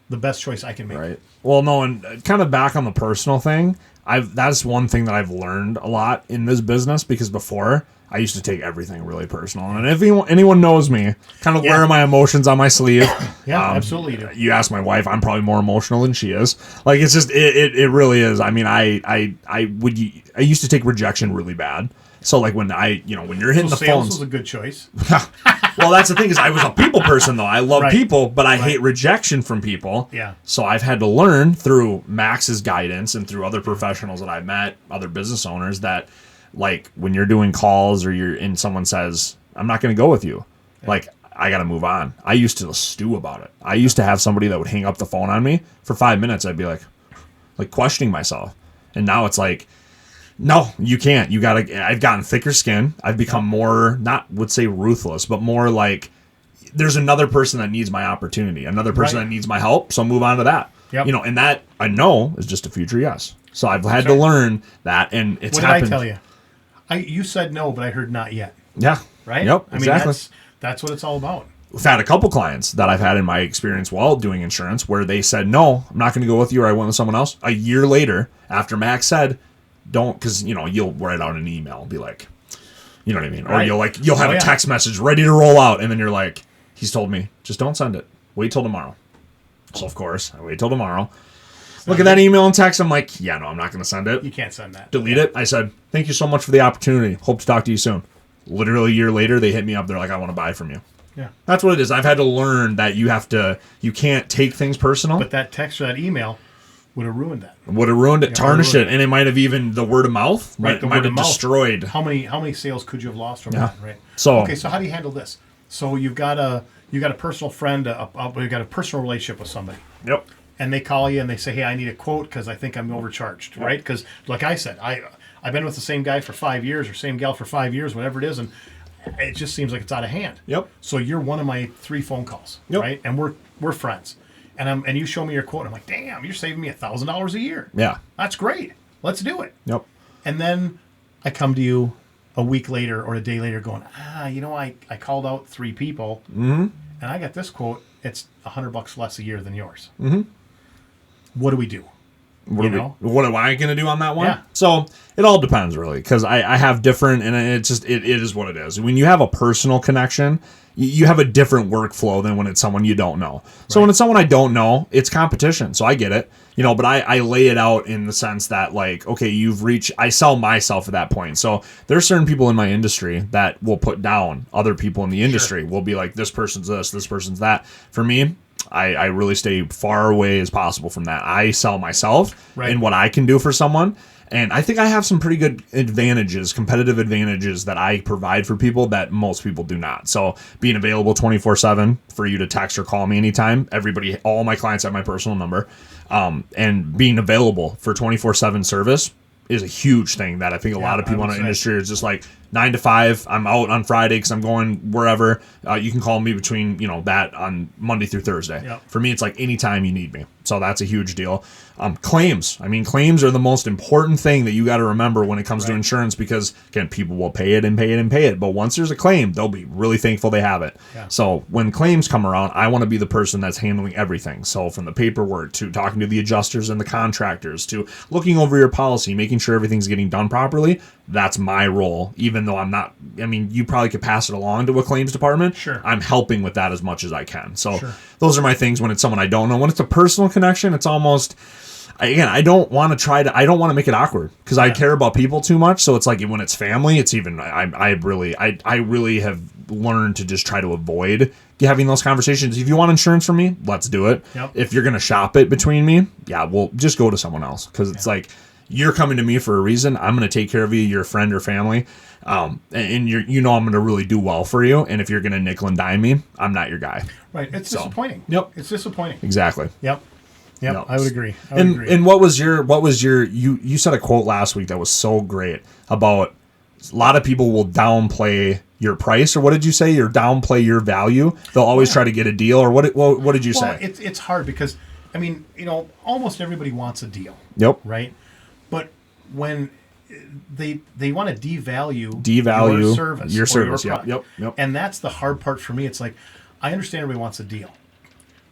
the best choice I can make. Right. Well, no, and kind of back on the personal thing, that's one thing that I've learned a lot in this business, because before I used to take everything really personal. And if anyone knows me, kind of wearing my emotions on my sleeve. Yeah, absolutely. You ask my wife, I'm probably more emotional than she is. Like, it's just, it really is. I mean, I used to take rejection really bad. So like when you're hitting the sales phones, was a good choice. Well, that's the thing is I was a people person though. I love people, but I hate rejection from people. Yeah. So I've had to learn through Max's guidance and through other professionals that I've met, other business owners, that like when you're doing calls and someone says, I'm not going to go with you. Yeah. Like, I got to move on. I used to stew about it. I used to have somebody that would hang up the phone on me for 5 minutes. I'd be like questioning myself. And now it's like, no, you can't. I've gotten thicker skin. I've become more, would say ruthless, but more like there's another person that needs my opportunity, another person that needs my help. So move on to that. Yep. And that I know is just a future yes. So I've had to learn that, and it's happened. What did I tell you? You said no, but I heard not yet. Yeah. Right? Yep, exactly. That's what it's all about. I've had a couple clients that I've had in my experience while doing insurance where they said, no, I'm not going to go with you, or I went with someone else. A year later, after Max said, don't, because you'll write out an email and be like, you know what I mean, or you'll have a text message ready to roll out, and then you're like, he's told me, just don't send it, wait till tomorrow. So of course I wait till tomorrow, look at that email and text, I'm like, yeah, no, I'm not going to send it. You can't send that. Delete it. I said, thank you so much for the opportunity, hope to talk to you soon. Literally a year later, they hit me up, they're like, I want to buy from you. Yeah, that's what it is. I've had to learn that you can't take things personal. But that text or that email would have ruined that. Would have ruined it, tarnished it, and it might have even the word of mouth might have destroyed. How many sales could you have lost from that? Right. So so how do you handle this? So you've got a personal friend, you've got a personal relationship with somebody. Yep. And they call you and they say, hey, I need a quote because I think I'm overcharged, right? Because like I said, I've been with the same guy for 5 years or same gal for 5 years, whatever it is, and it just seems like it's out of hand. Yep. So you're one of my 3 phone calls, right? And we're friends. And you show me your quote. I'm like, damn, you're saving me $1,000 a year. Yeah. That's great. Let's do it. Yep. And then I come to you a week later or a day later going, I called out 3 people and I got this quote. It's $100 less a year than yours. Mm-hmm. What do we do? What am I going to do on that one? Yeah. So it all depends really, because I have different, and it is what it is. When you have a personal connection, you have a different workflow than when it's someone you don't know. So when it's someone I don't know, it's competition. So I get it, but I lay it out in the sense that like, okay, I sell myself at that point. So there's certain people in my industry that will put down other people in the industry. Will be like, this person's this person's that. For me, I really stay far away as possible from that. I sell myself and what I can do for someone. And I think I have some pretty good competitive advantages that I provide for people that most people do not. So being available 24/7 for you to text or call me anytime. All my clients have my personal number. And being available for 24/7 service is a huge thing that I think a lot of people in our industry is just like 9 to 5. I'm out on Friday because I'm going wherever. You can call me between that on Monday through Thursday. Yep. For me, it's like anytime you need me. So that's a huge deal. Claims. Claims are the most important thing that you got to remember when it comes to insurance, because again, people will pay it and pay it and pay it. But once there's a claim, they'll be really thankful they have it. Yeah. So when claims come around, I want to be the person that's handling everything. So from the paperwork to talking to the adjusters and the contractors to looking over your policy, making sure everything's getting done properly. That's my role, even though I'm not, you probably could pass it along to a claims department. Sure. I'm helping with that as much as I can. So those are my things when it's someone I don't know. When it's a personal connection, it's almost, I don't want to make it awkward because I care about people too much. So it's like when it's family, it's even, I really have learned to just try to avoid having those conversations. If you want insurance from me, let's do it. Yep. If you're going to shop it between me, we'll just go to someone else. Cause it's like, you're coming to me for a reason. I'm going to take care of you. You're a friend or family. And I'm going to really do well for you. And if you're going to nickel and dime me, I'm not your guy. Right. It's disappointing. Yep. It's disappointing. Exactly. Yep. Yep. I would agree. And what was your you said a quote last week that was so great about a lot of people will downplay your price, or what did you say? Your downplay your value. They'll always try to get a deal, or what did you say? It's hard because I mean, almost everybody wants a deal. Yep. Right? But when they want to devalue your service, Yep. And that's the hard part for me. It's like I understand everybody wants a deal,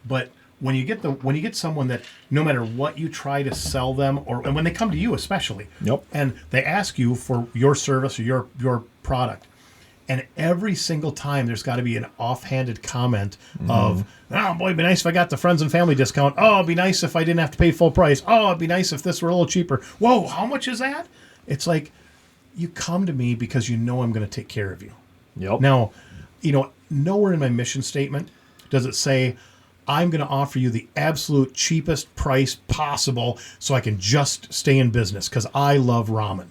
but when you get someone that no matter what you try to sell them, and when they come to you especially, and they ask you for your service or your product, and every single time there's got to be an offhanded comment of, oh boy, it'd be nice if I got the friends and family discount. Oh, it'd be nice if I didn't have to pay full price. Oh, it'd be nice if this were a little cheaper. Whoa, how much is that? It's like you come to me because you know I'm going to take care of you. Yep. Now, nowhere in my mission statement does it say I'm going to offer you the absolute cheapest price possible so I can just stay in business because I love ramen.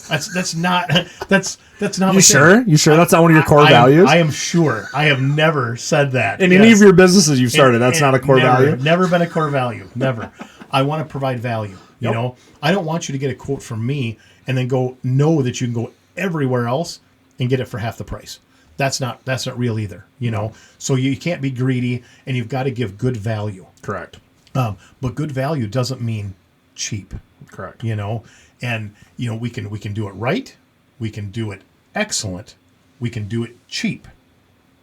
That's not. You sure? You sure that's not one of your core values? I am sure. I have never said that. In any of your businesses you've started, that's not a core value? Never been a core value. Never. I want to provide value. I don't want you to get a quote from me and then know that you can go everywhere else and get it for half the price. That's not real either, So you can't be greedy, and you've got to give good value. Correct. But good value doesn't mean cheap. Correct. And we can do it right, we can do it excellent, we can do it cheap.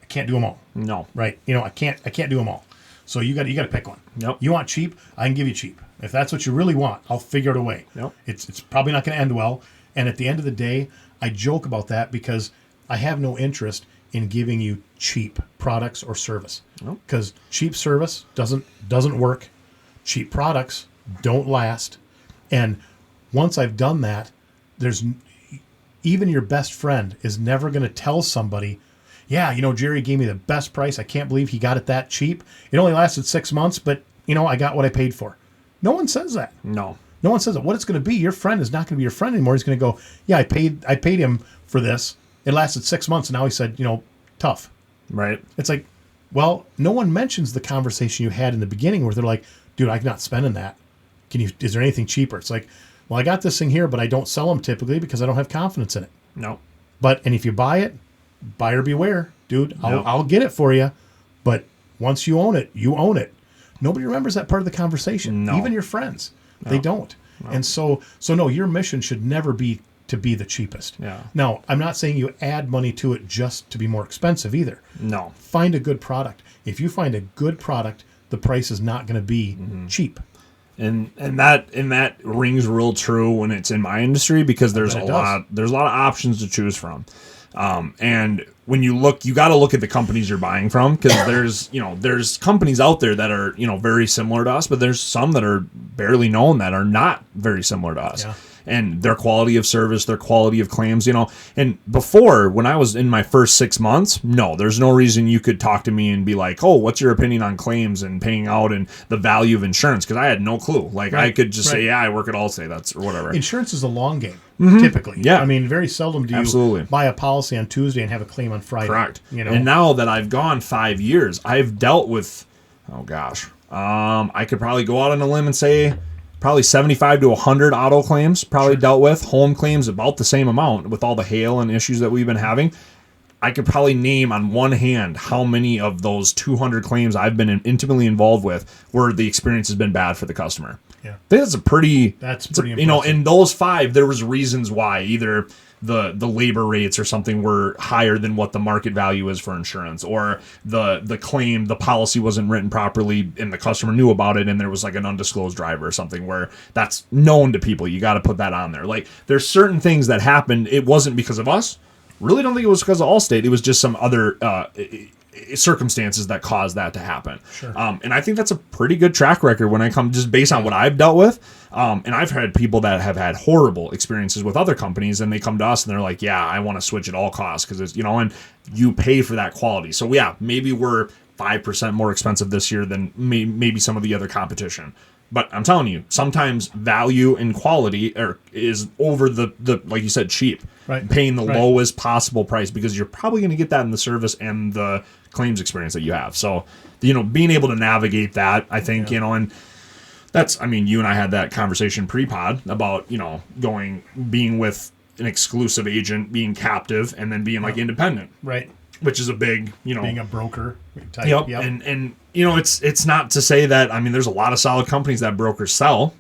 I can't do them all. No. Right? I can't do them all. So you got to pick one. Yep. You want cheap? I can give you cheap. If that's what you really want, I'll figure it a way. Yep. It's probably not going to end well. And at the end of the day, I joke about that because I have no interest in giving you cheap products or service. Because cheap service doesn't work. Cheap products don't last. And once I've done that, even your best friend is never going to tell somebody, Jerry gave me the best price. I can't believe he got it that cheap. It only lasted 6 months, but I got what I paid for. No one says that. No one says that. What it's going to be, your friend is not going to be your friend anymore. He's going to go, I paid him for this. It lasted 6 months, and now he said, tough. Right. It's like, well, no one mentions the conversation you had in the beginning where they're like, dude, I'm not spending that. Is there anything cheaper? It's like, well, I got this thing here, but I don't sell them typically because I don't have confidence in it. No. And if you buy it, buyer beware, dude. I'll get it for you. But once you own it, you own it. Nobody remembers that part of the conversation. No. Even your friends. No. They don't. No. And so no, your mission should never be to be the cheapest. Yeah. Now, I'm not saying you add money to it just to be more expensive either. No. Find a good product. If you find a good product, the price is not going to be cheap. And that rings real true when it's in my industry because there's a lot of options to choose from. And when you got to look at the companies you're buying from because there's companies out there that are, very similar to us, but there's some that are barely known that are not very similar to us. Yeah. And their quality of service, their quality of claims, And before, when I was in my first 6 months, no, there's no reason you could talk to me and be like, oh, what's your opinion on claims and paying out and the value of insurance? Because I had no clue. I could just say, I work at Allstate, or whatever. Insurance is a long game, typically. Yeah. I mean, very seldom do you buy a policy on Tuesday and have a claim on Friday. Correct. And now that I've gone 5 years, I've dealt with, I could probably go out on a limb and say probably 75 to 100 auto claims dealt with. Home claims about the same amount with all the hail and issues that we've been having. I could probably name on one hand how many of those 200 claims I've been intimately involved with where the experience has been bad for the customer. Yeah. I think that's pretty impressive. In those 5, there was reasons why either the labor rates or something were higher than what the market value is for insurance, or the policy wasn't written properly and the customer knew about it and there was an undisclosed driver or something where that's known to people. You got to put that on there. There's certain things that happened. It wasn't because of us. Really don't think it was because of Allstate. It was just some other circumstances that cause that to happen. Sure. And I think that's a pretty good track record when I come just based on what I've dealt with. And I've had people that have had horrible experiences with other companies, and they come to us and they're like, yeah, I want to switch at all costs because it's, and you pay for that quality. So yeah, maybe we're 5% more expensive this year than maybe some of the other competition. But I'm telling you, sometimes value and quality is over the like you said, cheap. Right. Paying the lowest possible price because you're probably going to get that in the service and the claims experience that you have. So, being able to navigate that, I think, and that's, you and I had that conversation pre-pod about, being with an exclusive agent, being captive, and then being like independent. Right. Which is a big, being a broker type. Yep. And it's not to say that, there's a lot of solid companies that brokers sell.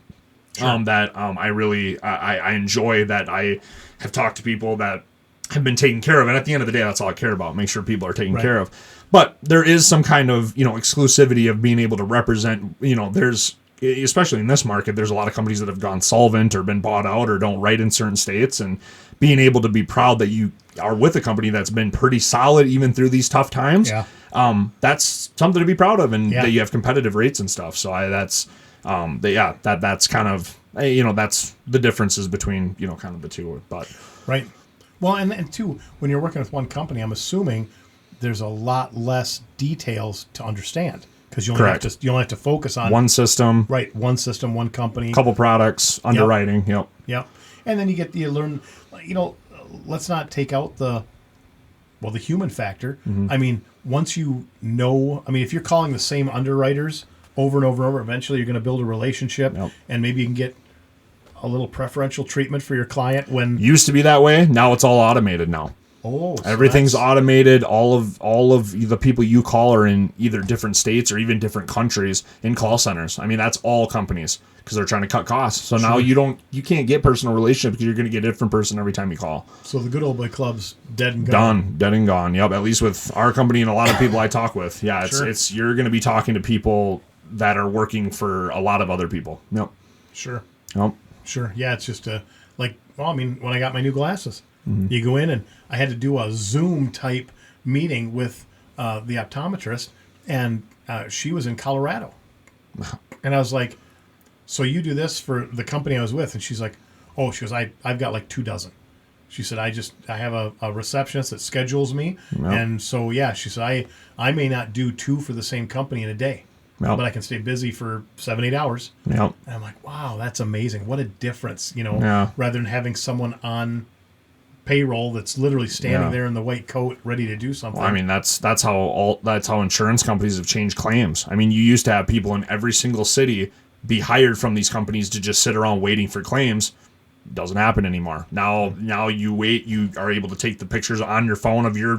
Sure. I really I enjoy that. I have talked to people that have been taken care of, and at the end of the day, that's all I care about. Make sure people are taken care of. But there is some kind of exclusivity of being able to represent. There's, especially in this market, there's a lot of companies that have gone solvent or been bought out or don't write in certain states, and being able to be proud that you are with a company that's been pretty solid even through these tough times. Yeah. That's something to be proud of, and that you have competitive rates and stuff. So that's kind of, that's the differences between, kind of the two. But right. Well, and two, when you're working with one company, I'm assuming there's a lot less details to understand because you only have to focus on one system. Right. One system, one company, couple products, underwriting. Yep. And then you learn, let's not take out the human factor. Mm-hmm. Once if you're calling the same underwriters over and over and over, eventually you're going to build a relationship, and maybe you can get a little preferential treatment for your client when used to be that way. Now it's all automated now. Oh, so everything's automated. All of the people you call are in either different states or even different countries in call centers. That's all companies because they're trying to cut costs. So now you can't get personal relationship because you're going to get a different person every time you call. So the good old boy club's dead and gone. Dead and gone. Yep. At least with our company and a lot of people I talk with. Yeah, it's you're going to be talking to people that are working for a lot of other people. Yep. Sure. Yep. Sure. Yeah, it's just when I got my new glasses, you go in and I had to do a Zoom type meeting with the optometrist, and she was in Colorado. And I was like, so you do this for the company I was with? And she's like, oh, she goes, I've got like 24. She said, I have a receptionist that schedules me. Yep. And so, she said, I may not do 2 for the same company in a day. Yep. But I can stay busy for 7-8 hours. Yep. And I'm like, wow, that's amazing. What a difference, rather than having someone on payroll that's literally standing there in the white coat ready to do something. Well, that's how insurance companies have changed claims. You used to have people in every single city be hired from these companies to just sit around waiting for claims. Doesn't happen anymore. Now you wait. You are able to take the pictures on your phone of your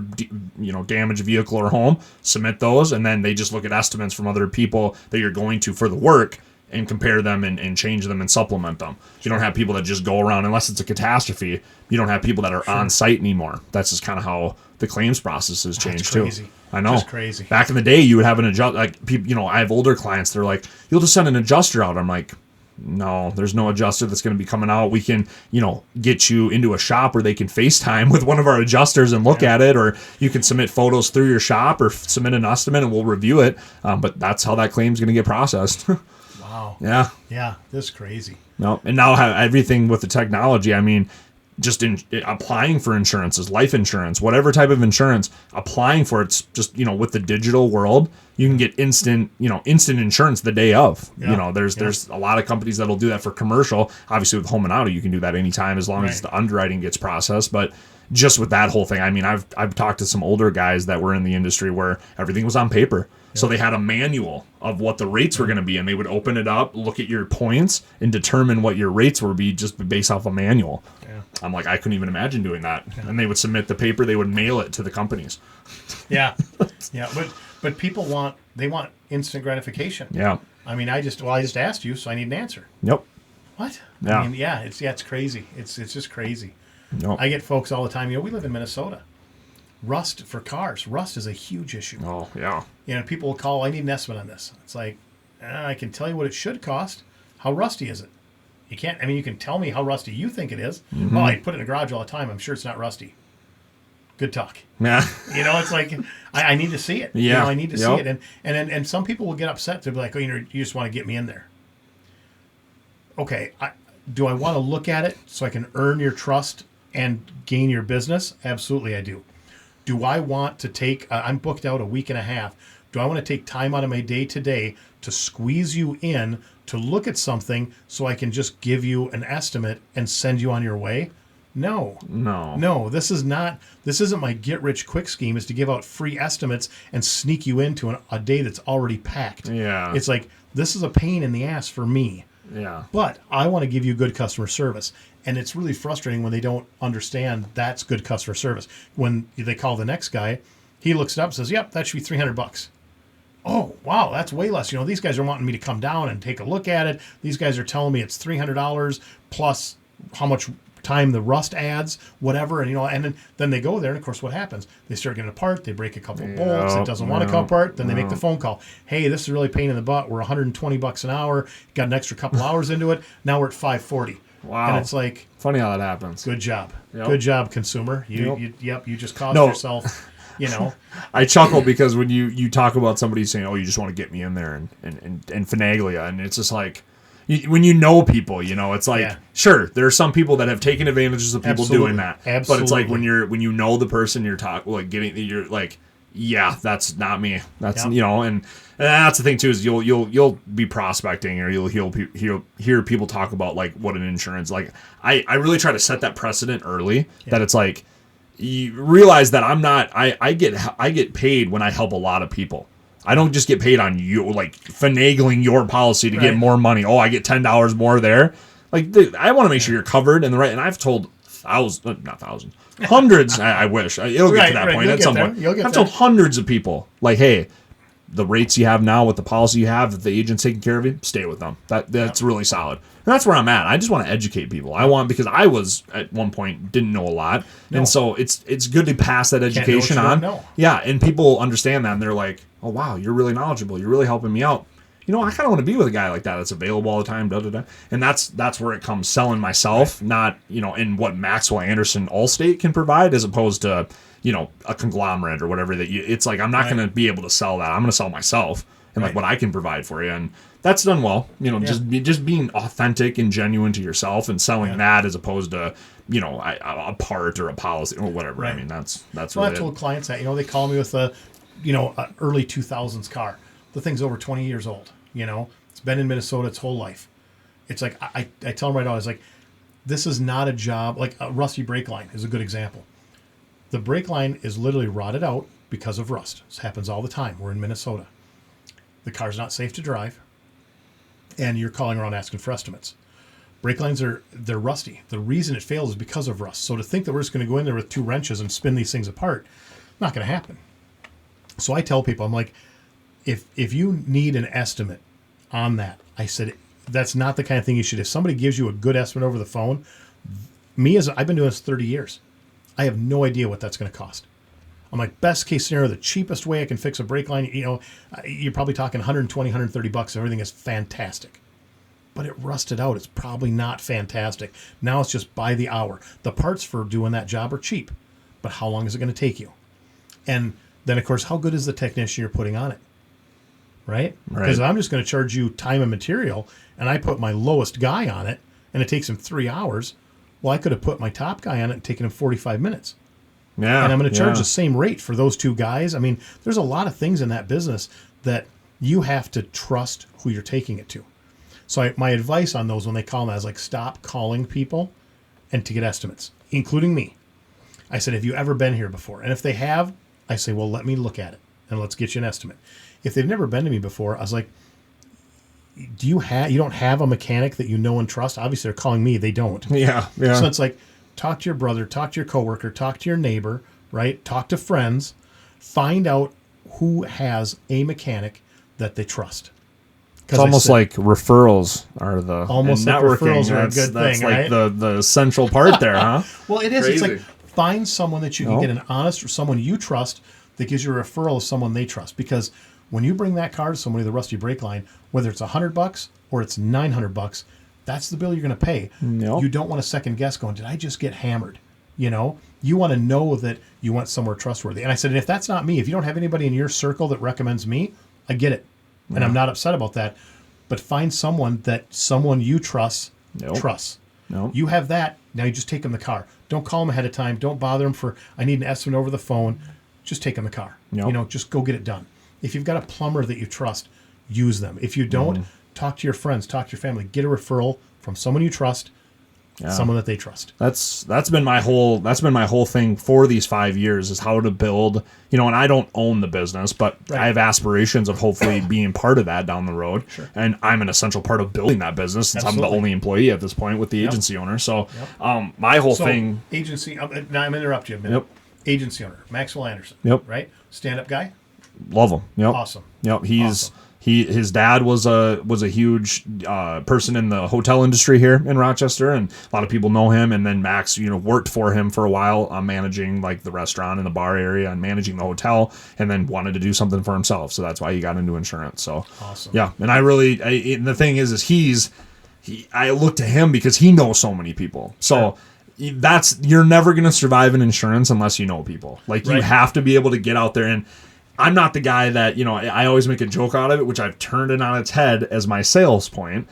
damaged vehicle or home, submit those, and then they just look at estimates from other people that you're going to for the work and compare them and change them and supplement them. You don't have people that just go around unless it's a catastrophe. You don't have people that are on site anymore. That's just kind of how the claims process has changed too. I know. That's crazy. Back in the day, you would have an adjuster. I have older clients. They're like, you'll just send an adjuster out. I'm like, no, there's no adjuster that's going to be coming out. We can, get you into a shop where they can FaceTime with one of our adjusters and look at it, or you can submit photos through your shop or submit an estimate and we'll review it. But that's how that claim's going to get processed. Wow. Yeah. Yeah, this is crazy. No, and now everything with the technology. Just in applying for insurances, life insurance, whatever type of insurance, applying for it's just, with the digital world, you can get instant insurance the day of. Yeah. There's a lot of companies that'll do that for commercial. Obviously with home and auto, you can do that anytime as long as the underwriting gets processed. But just with that whole thing, I've talked to some older guys that were in the industry where everything was on paper. So they had a manual of what the rates were going to be, and they would open it up, look at your points, and determine what your rates would be just based off a manual. Yeah. I'm like, I couldn't even imagine doing that. Yeah. And they would submit the paper, they would mail it to the companies. Yeah. Yeah. But people want instant gratification. Yeah. I just asked you, so I need an answer. Yep. What? Yeah. It's crazy. It's just crazy. Nope. I get folks all the time. We live in Minnesota. Rust for cars. Rust is a huge issue. Oh, yeah. People will call, I need an estimate on this. It's like, I can tell you what it should cost. How rusty is it? You can't, you can tell me how rusty you think it is. Mm-hmm. Oh, I put it in the garage all the time. I'm sure it's not rusty. good talk. Yeah. It's like I need to see it. Yeah. I need to see it. And some people will get upset. They'll be like, you just want to get me in there. Okay, do I want to look at it so I can earn your trust and gain your business? Absolutely, I do. Do I want to take? I'm booked out a week and a half. Do I want to take time out of my day today to squeeze you in to look at something so I can just give you an estimate and send you on your way? No. This isn't my get rich quick scheme. Is to give out free estimates and sneak you into a day that's already packed. Yeah. It's like, this is a pain in the ass for me. Yeah. But I want to give you good customer service. And it's really frustrating when they don't understand that's good customer service. When they call the next guy, he looks it up and says, yep, that should be $300. Oh, wow, that's way less. These guys are wanting me to come down and take a look at it. These guys are telling me it's $300 plus how much time the rust adds, whatever. And then they go there, and of course what happens? They start getting apart, they break a couple of bolts, it doesn't want to come apart, then they make the phone call. Hey, this is really a pain in the butt. We're $120 an hour, got an extra couple hours into it. Now we're at $540. Wow. And it's like, funny how that happens. good job. Yep. Good job, consumer. You just cost No. yourself, I chuckle because when you talk about somebody saying, "Oh, you just want to get me in there and finagle you," and it's just like, when people, it's like, sure, there are some people that have taken advantages of people doing that. Absolutely. But it's like when you know the person you're you're like, yeah, that's not me. That's and that's the thing too, is you'll be prospecting, or you'll hear people talk about like what an insurance, like I really try to set that precedent early that it's like, you realize that I get paid when I help a lot of people. I don't just get paid on you, like finagling your policy to get more money. Oh, I get $10 more there. Like, I want to make sure you're covered and and I've told hundreds. I wish it'll get to that point at some point. I've told hundreds of people, like, hey, the rates you have now with the policy you have, if the agent's taking care of you, stay with them. That's really solid. And that's where I'm at. I just want to educate people. Because I was at one point didn't know a lot, and so it's good to pass that education on. Yeah, and people understand that, and they're like, "Oh wow, you're really knowledgeable. You're really helping me out." I kind of want to be with a guy like that that's available all the time. Da da da. And that's where it comes selling myself, not in what Maxwell, Anderson, Allstate can provide, as opposed to a conglomerate or whatever it's like, I'm not going to be able to sell that. I'm going to sell myself and like what I can provide for you. And that's done well, just being authentic and genuine to yourself and selling that, as opposed to, a part or a policy or whatever. Right. I mean, that's well, really I've told clients that, they call me with a early 2000s car. The thing's over 20 years old. It's been in Minnesota its whole life. It's like, I tell them right now, it's like, this is not a job, like a rusty brake line is a good example. The brake line is literally rotted out because of rust. This happens all the time. We're in Minnesota. The car's not safe to drive, and you're calling around asking for estimates. Brake lines they're rusty. The reason it fails is because of rust. So to think that we're just going to go in there with 2 wrenches and spin these things apart, not going to happen. So I tell people, I'm like, if you need an estimate on that, I said, that's not the kind of thing you should. If somebody gives you a good estimate over the phone, I've been doing this 30 years. I have no idea what that's going to cost. I'm like, best case scenario, the cheapest way I can fix a brake line, you're probably talking $120, $130. Everything is fantastic. But it rusted out. It's probably not fantastic. Now it's just by the hour. The parts for doing that job are cheap. But how long is it going to take you? And then, of course, how good is the technician you're putting on it? Right? Because I'm just going to charge you time and material, and I put my lowest guy on it, and it takes him 3 hours. Well, I could have put my top guy on it and taken him 45 minutes. Yeah. And I'm going to charge the same rate for those 2 guys. I mean, there's a lot of things in that business that you have to trust who you're taking it to. So my advice on those when they call me, I was like, stop calling people and to get estimates, including me. I said, have you ever been here before? And if they have, I say, well, let me look at it and let's get you an estimate. If they've never been to me before, I was like, you don't have a mechanic that you know and trust? Obviously, they're calling me. They don't. Yeah. So it's like, talk to your brother, talk to your coworker, talk to your neighbor, right? Talk to friends. Find out who has a mechanic that they trust. It's almost like referrals are the almost like referrals are a good thing, right? Like the central part there, huh? Well, it is. Crazy. It's like, find someone that you can get an honest, or someone you trust that gives you a referral of someone they trust. Because when you bring that car to somebody, the rusty brake line, whether it's $100 or it's $900, that's the bill you're going to pay. Nope. You don't want to second guess going, did I just get hammered? You want to know that you went somewhere trustworthy. And I said, and if that's not me, if you don't have anybody in your circle that recommends me, I get it. And I'm not upset about that. But find someone you trust trusts. Nope. You have that. Now you just take them the car. Don't call them ahead of time. Don't bother them for, I need an estimate over the phone. Just take them the car. Yep. Just go get it done. If you've got a plumber that you trust, use them. If you don't, talk to your friends, talk to your family. Get a referral from someone you trust, someone that they trust. That's been my whole thing for these 5 years, is how to build, and I don't own the business, but I have aspirations of hopefully being part of that down the road. Sure. And I'm an essential part of building that business, since Absolutely. I'm the only employee at this point with the agency owner. So my whole thing. Agency, now I'm going to interrupt you a minute. Yep. Agency owner, Maxwell Anderson. Yep. Right? Stand-up guy? Love him. Yep. Awesome. Yep. Awesome. His dad was a huge person in the hotel industry here in Rochester, and a lot of people know him. And then Max, worked for him for a while, managing like the restaurant and the bar area and managing the hotel, and then wanted to do something for himself. So that's why he got into insurance. So awesome. Yeah, and and the thing is I look to him because he knows so many people. So. You're never going to survive in insurance unless you know people. Like, you have to be able to get out there. And I'm not the guy that, I always make a joke out of it, which I've turned it on its head as my sales point.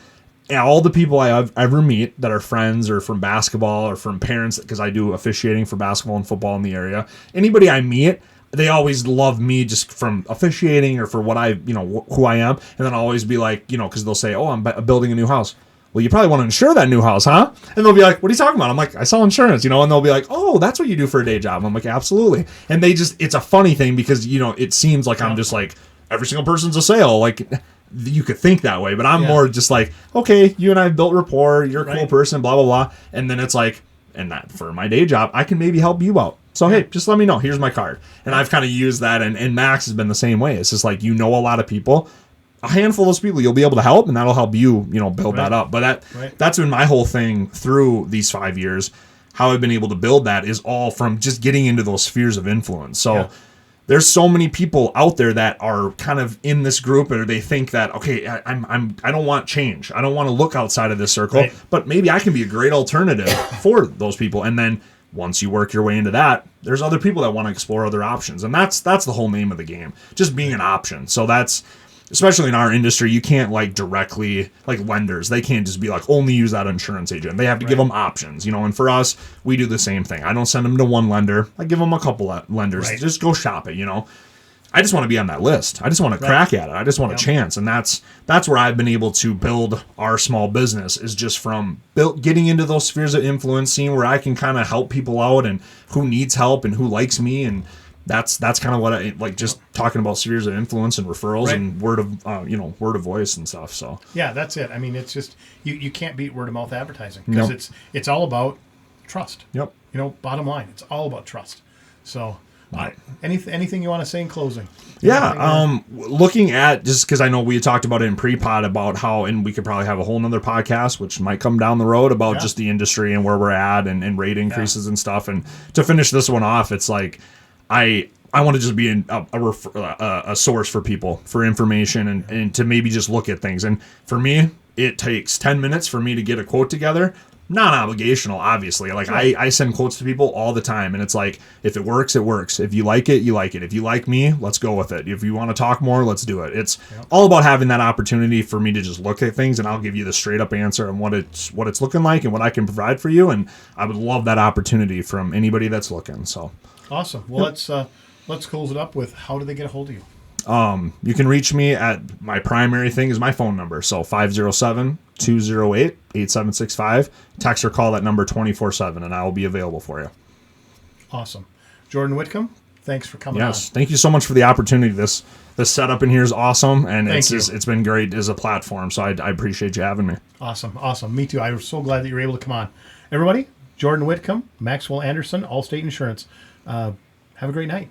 And all the people I ever meet that are friends or from basketball or from parents, because I do officiating for basketball and football in the area, anybody I meet, they always love me just from officiating or for what who I am. And then I'll always be like, because they'll say, oh, I'm building a new house. Well, you probably want to insure that new house, huh? And they'll be like, what are you talking about? I'm like, I sell insurance, and they'll be like, oh, that's what you do for a day job. I'm like, absolutely. And it's a funny thing because, it seems like I'm just like, every single person's a sale. Like, you could think that way, but I'm more just like, okay, you and I have built rapport. You're a cool person, blah, blah, blah. And then it's like, and that for my day job, I can maybe help you out. So, hey, just let me know. Here's my card. And I've kind of used that. And Max has been the same way. It's just like, a lot of people. A handful of those people you'll be able to help, and that'll help you, build that up. But that's been my whole thing through these 5 years. How I've been able to build that is all from just getting into those spheres of influence. So there's so many people out there that are kind of in this group, or they think that, okay, I don't want change. I don't want to look outside of this circle, but maybe I can be a great alternative for those people. And then once you work your way into that, there's other people that want to explore other options. And that's the whole name of the game, just being an option. So that's, especially in our industry, you can't directly, like lenders, they can't just be like, only use that insurance agent. They have to give them options, and for us, we do the same thing. I don't send them to one lender. I give them a couple of lenders. Just go shop it, I just want to be on that list. I just want to crack at it. I just want a chance. And that's where I've been able to build our small business, is just from getting into those spheres of influence, seeing where I can kind of help people out and who needs help and who likes me. And that's kind of what I like, just talking about spheres of influence and referrals and word of voice and stuff. So yeah, that's it. I mean, it's just you can't beat word of mouth advertising, because it's all about trust. Yep. Bottom line, it's all about trust. So anything you want to say in closing? Looking at, just because I know we talked about it in pre-pod about how, and we could probably have a whole nother podcast, which might come down the road, about just the industry and where we're at and rate increases and stuff. And to finish this one off, it's like, I want to just be a source for people, for information, and to maybe just look at things. And for me, it takes 10 minutes for me to get a quote together. Non-obligational, obviously. Like, I send quotes to people all the time, and it's like, if it works, it works. If you like it, you like it. If you like me, let's go with it. If you want to talk more, let's do it. It's all about having that opportunity for me to just look at things, and I'll give you the straight up answer on what it's looking like and what I can provide for you. And I would love that opportunity from anybody that's looking. So awesome. Well, let's close it up with, how do they get a hold of you? You can reach me at, my primary thing is my phone number. So 507-208-8765. Text or call that number 24/7, and I will be available for you. Awesome. Jordan Whitcomb, thanks for coming on. Yes. Thank you so much for the opportunity. This setup in here is awesome, and it's been great as a platform. So I appreciate you having me. Awesome. Me too. I'm so glad that you were able to come on. Everybody, Jordan Whitcomb, Maxwell Anderson, Allstate Insurance. Have a great night.